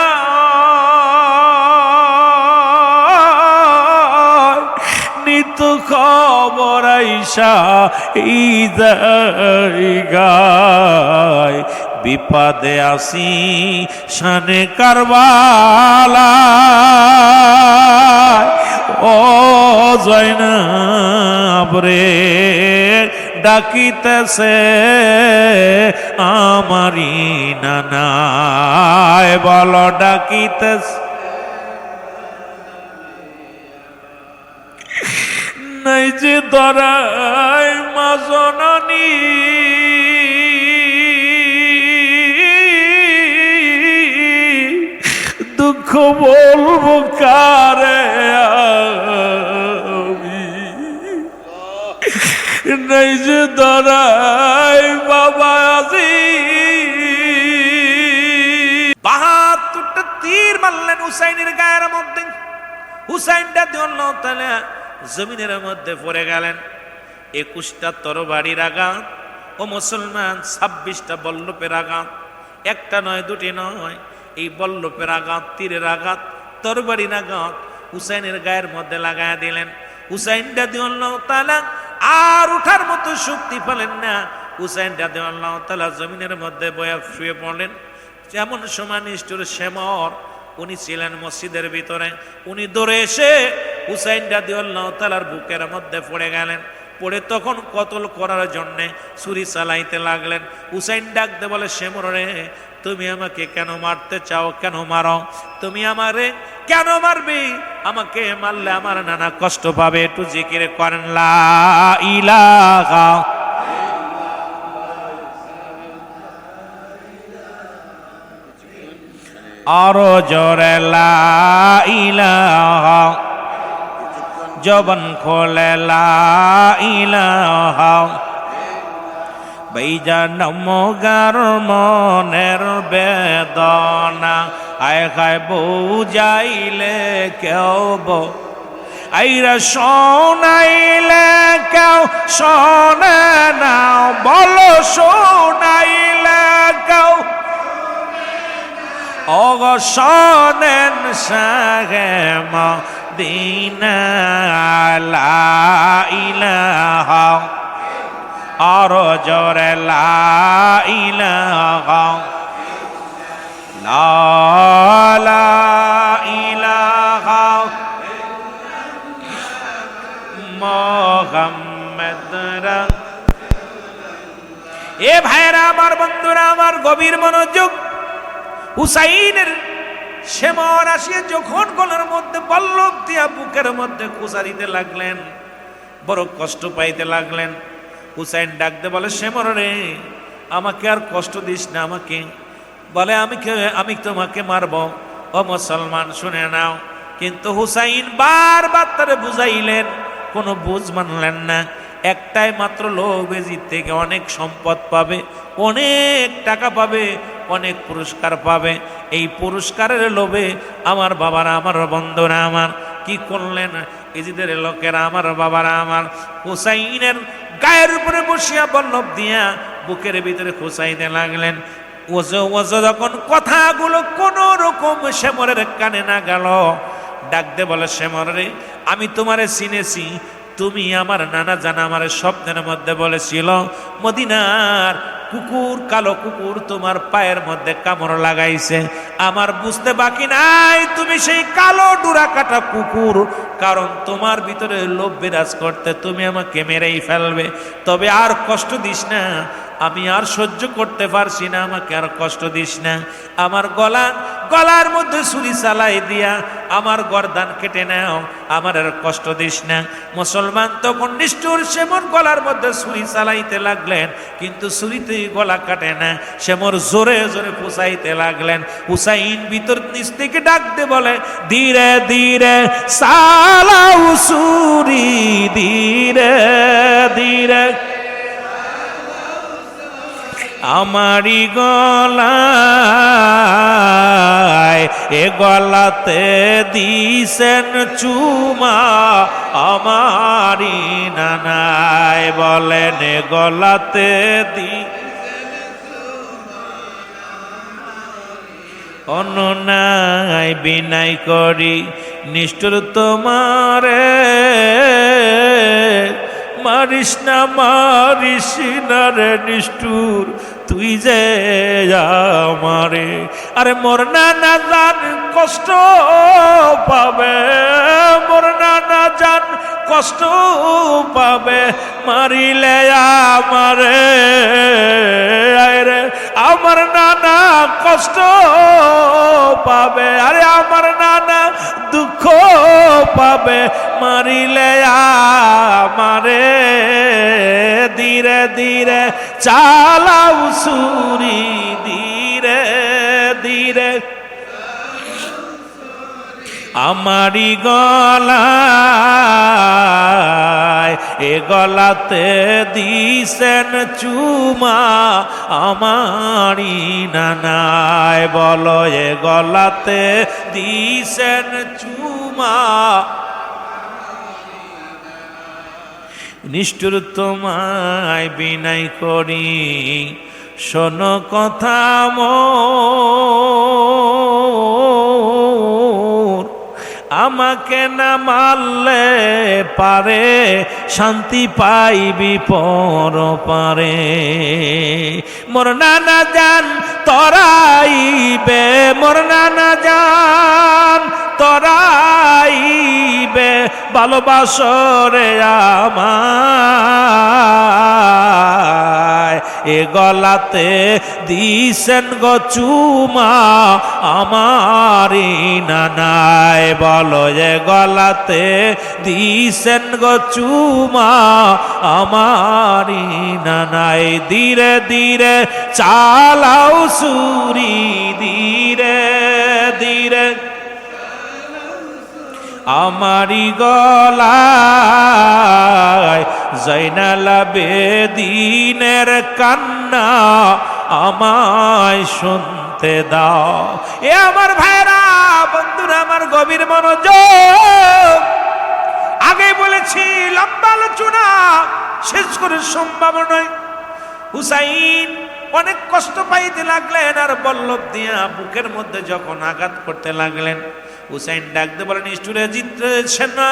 নিত খবর আইসা ইদাইগায় বিপদে আসি শানে কারবালা ও জয়নাব রে ডাকিতেছে আমারি নানায় বলো ডাকিতেছে নাই যে ধরায় মা জননী দুঃখ বলবো কারে আমি নাই যে ধরায় বাবা আজি ৭২টা তীর মারলেন হুসাইনের গায়ের মধ্যে হুসাইনটা রাদিয়াল্লাহু তাআলা জমিনের মধ্যে পড়ে গেলেন ২১টা তরবারির আঘাত ও মুসলমান ২৬টা বল্লভের আঘাত একটা নয় দুটি নয় এই বল্লভের আঘাত তীরের আঘাত তরবারির আঘাত হুসাইনের গায়ের মধ্যে লাগায়া দিলেন হুসাইন রাদিয়াল্লাহু তাআলা আর উঠার মতো শক্তি পেলেন না হুসাইন রাদিয়াল্লাহু তাআলা জমিনের মধ্যে বয়া শুয়ে পড়লেন যেমন সময় নিষ্ঠুর শেমর উনি ছিলেন মসজিদের ভিতরে উনি দৌড়ে এসে হুসাইন রাদিয়াল্লাহু তাআলার বুকের মধ্যে পড়ে গেলেন পড়ে তখন কতল করার জন্যে ছুরি চালাইতে লাগলেন হুসাইন ডাকতে বলে শেমর রে তুমি আমাকে কেন মারতে চাও কেন মারো তুমি আমারে কেন মারবি আমাকে মারলে আমার নানা কষ্ট পাবে একটু জিকির করেন লা ইলাহা আরো জোরে লা ইলাহা জবান খোলে লা ইলাহা বেজান মগার মনের বেদনা আয় খায় বুঝাইলে কেউ আইরা শোনাইলে কেউ শোনে না বলো শোনাইলে কেউ অগ শোনেন সাগে মদিনা লা ইলাহা আরো জোরে লা ইলাহা লা ইলাহা মুহাম্মদ এ ভাইরা আমার বন্ধুরা আমার গভীর মনোযোগ হুসাইনের শেমর আসিয়া যখন গলার মধ্যে বল্লভ দিয়া বুকের মধ্যে খোঁচা দিতে লাগলেন বড় কষ্ট পাইতে লাগলেন হুসাইন ডাকতে বলে শেমর রে আমাকে আর কষ্ট দিস না আমাকে বলে আমি তোমাকে মারব ও মুসলমান শুনে নাও কিন্তু হুসাইন বারবার তারে বুঝাইলেন কোনো বুঝ মানলেন না একটাই মাত্র লোভে জিততে গিয়ে অনেক সম্পদ পাবে অনেক টাকা পাবে অনেক পুরস্কার পাবে এই পুরস্কারের লোভে আমার বাবারা আমার বন্ধুরা আমার কি করলেন ইজিদের লোকেরা আমার বাবারা আমার হুসাইনের গায়ের উপরে বসিয়া বল্লভ দিয়া বুকের ভিতরে খুসাইতে লাগলেন ওজো ওজো যখন কথাগুলো কোন রকম শেমরের কানে না গেল ডাকতে বলে শেমর রে আমি তোমারে চিনেছি তুমি আমার নানা জানা আমার স্বপ্নের মধ্যে বলেছিল মদিনার কুকুর কালো কুকুর তোমার পায়ের মধ্যে কামড় লাগাইছে আমার বুঝতে বাকি নাই তুমি সেই কালো ডুরা কাটা কুকুর কারণ তোমার ভিতরে লোভ বিরাজ করতে তুমি আমাকে মেরেই ফেলবে তবে আর কষ্ট দিস না আমি আর সহ্য করতে পারছি না আমাকে আর কষ্ট দিস না আমার গলার মধ্যে ছুরি চালাই দিয়া আমার গর্দান কেটে নাও আমার আর কষ্ট দিস না মুসলমান তখন নিষ্ঠুর শেমর গলার মধ্যে ছুরি চালাইতে লাগলেন কিন্তু ছুরিতেই গলা কাটে না শেমর জোরে জোরে ফুসাইতে লাগলেন হুসাইন ভিতর নিচ থেকে ডাকতে বলে ধীরে ধীরে চালাও ছুরি ধীরে ধীরে আমারি গলায় এ গলাতে দিছেন চুমা আমারি নানায়, বলেন এ গলাতে অনুনায় বিনাই করি নিষ্ঠুর তোমারে, মারিস না রে নিষ্ঠুর তুই যে আমারে। আরে মোর নানা জান কষ্ট পাবে, মোর নানা জান কষ্ট পাবে, মারিলে আমারে। আরে আমার নানা কষ্ট পাবে, আরে আমার নানা দুঃখ পাবে, মারিলে আমারে। ধীরে ধীরে চালাও ছুরি, ধীরে ধীরে আমারি গলায়, এ গলাতে দিছেন চুমা আমারি নানায়, বলো এ গলাতে দিছেন চুমা নিষ্ঠুর তোমায় বিনাই করি, শোনো কথা মোর, আমাকে না মারলে পারে শান্তি পাইবি পরপারে। মোর নানা জান তরাইবে, মোর নানা জান তরাইবে, ভালোবাসরে আমায়, এ গলাতে দিছেন গো চুমা আমারি নানায়, বলো এ গলাতে দিছেন গো চুমা আমারি নানায়। ধীরে ধীরে চালাও ছুরি, ধীরে ধীরে আমারি গলায়, জয়নাল আবেদিনের কান্না আমায় শুনতে দাও। এ আমার ভাইরা, বন্ধুরা আমার, গভীর মনোযোগ। আগে বলেছি লম্বা আলোচনা শেষ করে সম্ভব নয়। হুসাইন অনেক কষ্ট পাইতে লাগলেন, আর বল্লভ দিয়া বুকের মধ্যে যখন আঘাত করতে লাগলেন, হুসাইন ডাকতে বলেন, নিষ্ঠুরে জিতছে না,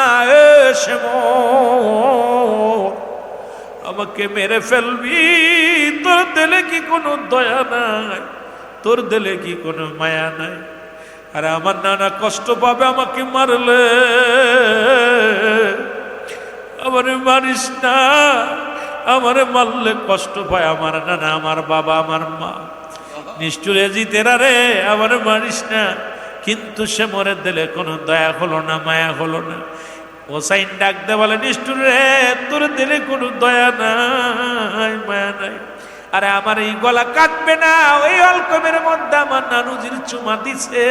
আমাকে মেরে ফেলবি, তোর দিলে কি কোনো দয়া নাই, তোর দিলে কি কোনো মায়া নাই? আর আমার নানা কষ্ট পাবে আমাকে মারলে, আমারে মারিস না, আমারে মারলে কষ্ট পায় আমার নানা, আমার বাবা, আমার মা। নিষ্ঠুরে জিতেরা রে, আমারে মারিস না। কিন্তু সে মরে দিলে কোনো দয়া হলো না, মায়া হলো না। হোসাইন ডাকতে বলে, নিষ্ঠুর রে, তোর দিলে কোনো দয়া নাই, মায়া নাই। আরে আমার এই গলা কাটবে না, ওই অলকমের মধ্যে আমার নানুজির চুমা দিছে,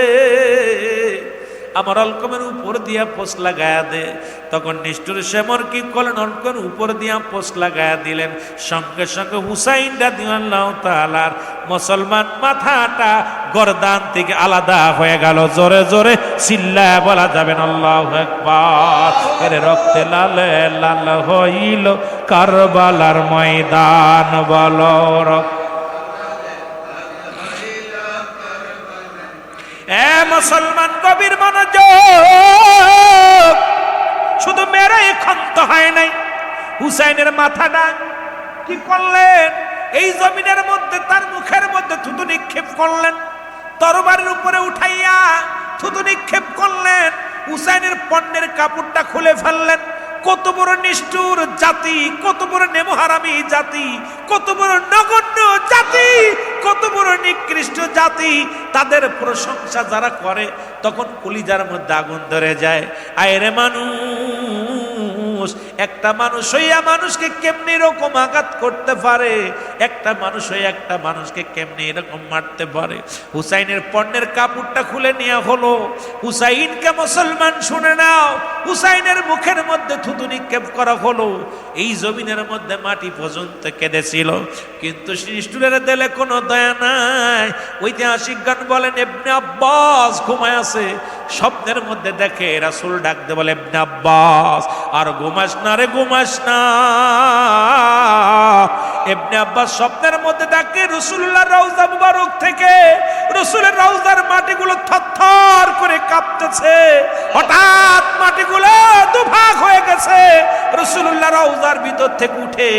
আমার অলকমের উপর দিয়া পোষ লাগায়া দে। তখন নিষ্ঠুর শ্যামর কি করলেন, অলকমের উপর দিয়া পোষ লাগায়া দিলেন। সঙ্গে সঙ্গে হুসাইন রাদিয়াল্লাহু তাআলার মুসলমান মাথাটা গর্দান থেকে আলাদা হয়ে গেল। জোরে জোরে চিল্লায় বলা যাবেন আল্লাহু আকবার। এর রক্তে লালে লাল হইল কারবালার ময়দান, বলো এ মুসলমান, গভীর মনোযোগ। শুধু মেরে ক্ষন্ত হয় নাই, হুসাইনের মাথাটা কি করলেন, এই জমিনের মধ্যে তার মুখের মধ্যে থুতু নিক্ষেপ করলেন, তরবারির উপরে উঠাইয়া থুতু নিক্ষেপ করলেন, হুসাইনের পণ্যের কাপড়টা খুলে ফেললেন। কত বড় নিষ্ঠুর জাতি, কত বড় নেমহারামি জাতি, কত বড় নগণ্য জাতি, কত বড় নিকৃষ্ট জাতি। তাদের প্রশংসা যারা করে তখন কলিজার মধ্যে আগুন ধরে যায়। আয়রে মানুষ, একটা মানুষ হইয়া মানুষকে কেমনি এরকম আঘাত করতে পারে, একটা মানুষ হইয়া একটা মানুষকে কেমনি এরকম মারতে পারে। হুসাইনের পণ্যের কাপড়টা খুলে নেওয়া হলো। হুসাইনকে মুসলমান শুনে নাও, হুসাইনের মুখের মধ্যে থুতু নিক্ষেপ করা হলো। এই জমিনের মধ্যে মাটি পর্যন্ত কেঁদেছিল, কিন্তু নিষ্ঠুরের দেলে কোনো দয়া নাই। ঐতিহাসিক গান বলেন ইবনে আব্বাস ঘুমায় আছে, স্বপ্নের মধ্যে দেখে রাসূল ডাক দে বলে ইবনে আব্বাস আর ঘুমাস না রে, ঘুমাস না। ইবনে আব্বাস স্বপ্নের মধ্যে দেখে রাসূলুল্লাহর রওজা মুবারক থেকে রাসূলের রওজার মাটিগুলো থরথর করে কাঁপতেছে। হঠাৎ মাটিগুলো দুভাগ হয়ে গেছে। রাসূলুল্লাহ রওজার ভিতর থেকে উঠে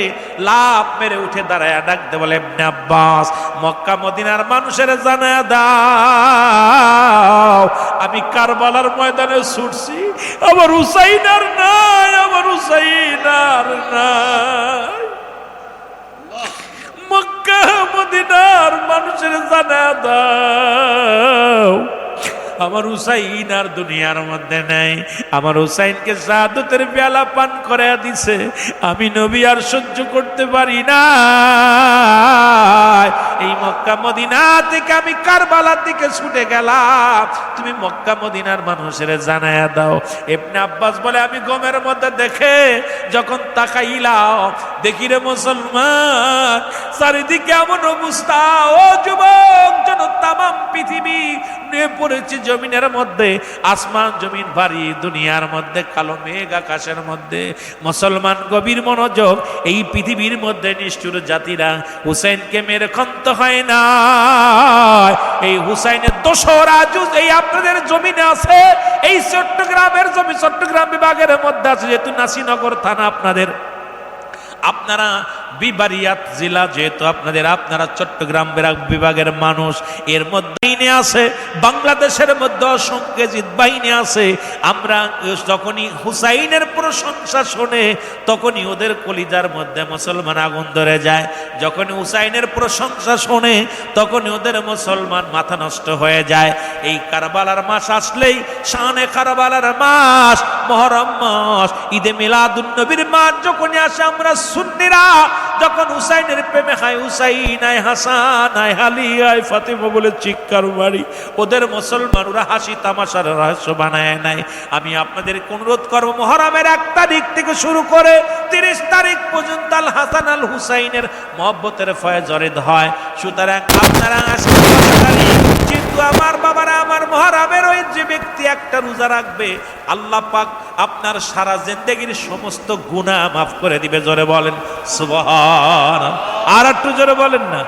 লাফ মেরে উঠে দাঁড়ায় ডাক দে বলে ইবনে আব্বাস, মক্কা মদিনার মানুষের জানায়া দাও আমি কারবালার ময়দানে ছুটছি, আমার হুসাইন আর নাই, আমার হুসাইন আর নাই। মক্কা মদিনার মানুষের জানায়া দাও আমার হুসাইন আর দুনিয়ার মধ্যে নাই। আমার হুসাইনকে শাহাদাতের পেয়ালা পান করে দিছে, আমি নবী আর সহ্য করতে পারি না। এই মক্কা মদিনা থেকে আমি কারবালার দিকে ছুটে গেলাম, তুমি মক্কা মদিনার মানুষের জানায়া দাও। ইবনে আব্বাস বলে আমি গমের মধ্যে দেখে যখন তাকাইলাম, দেখি রে মুসলমান চারিদিকে এমন অবস্থা, ও যুবক যেন তামাম পৃথিবী নিয়ে পড়েছে জমিনের মধ্যে, আসমান জমিন ভারী, দুনিয়ার মধ্যে কালো মেঘ আকাশের মধ্যে। মুসলমান গভীর মনোযোগ, এই পৃথিবীর মধ্যে নিষ্ঠুর জাতিরা হুসাইনকে মেরে খন্ত হয় না। এই হুসাইনের দোসরা জুজ এই আপনাদের জমিনে আছে, এই চট্টগ্রামের জমি, চট্টগ্রাম বিভাগের মধ্যে আছে, যেহেতু নাসিনগর থানা আপনাদের, আপনারা বিবারিয়াত জেলা যেহেতু আপনারা চট্টগ্রাম বিভাগের মানুষ, এর মধ্যে বাহিনী আছে, বাংলাদেশের মধ্যে অসংখ্য জিত বাহিনী আছে। আমরা যখনই হুসাইনের প্রশংসা শুনে তখনই ওদের কলিজার মধ্যে মুসলমান আগুন ধরে যায়। যখনই হুসাইনের প্রশংসা শুনে তখনই ওদের মুসলমান মাথা নষ্ট হয়ে যায়। এই কারবালার মাস আসলেই, শানে কারবালার মাস, মুহররম মাস, ঈদে মিলাদুন নবীর মাস যখনই আসে, আমরা সুন্নিরা যখন হুসাইনের প্রেমে হয়, হুসাইন আয় হাসান আয় আলী আয় ফাতিমা বলে চিৎকার মারি, ওদের মুসলমান ওরা হাসি তামাশার রহস্য বানায় নাই। আমি আপনাদের অনুরোধ করবো, মুহররমের 1 তারিখ থেকে শুরু করে 30 তারিখ পর্যন্ত আল হাসান আল হুসাইনের মহব্বতের ফয়েজ অরিদ হয়। সুতরাং আপনারা আসেন, কিন্তু আমার বাবারা, আমার মুহররমের ওই যে ব্যক্তি একটা রোজা রাখবে, আল্লাহ পাক আপনার সারা জিন্দেগির সমস্ত গুনাহ মাফ করে দিবে। জোরে বলেন সুবহানাল্লাহ। আর একটু জোরে বলেন না।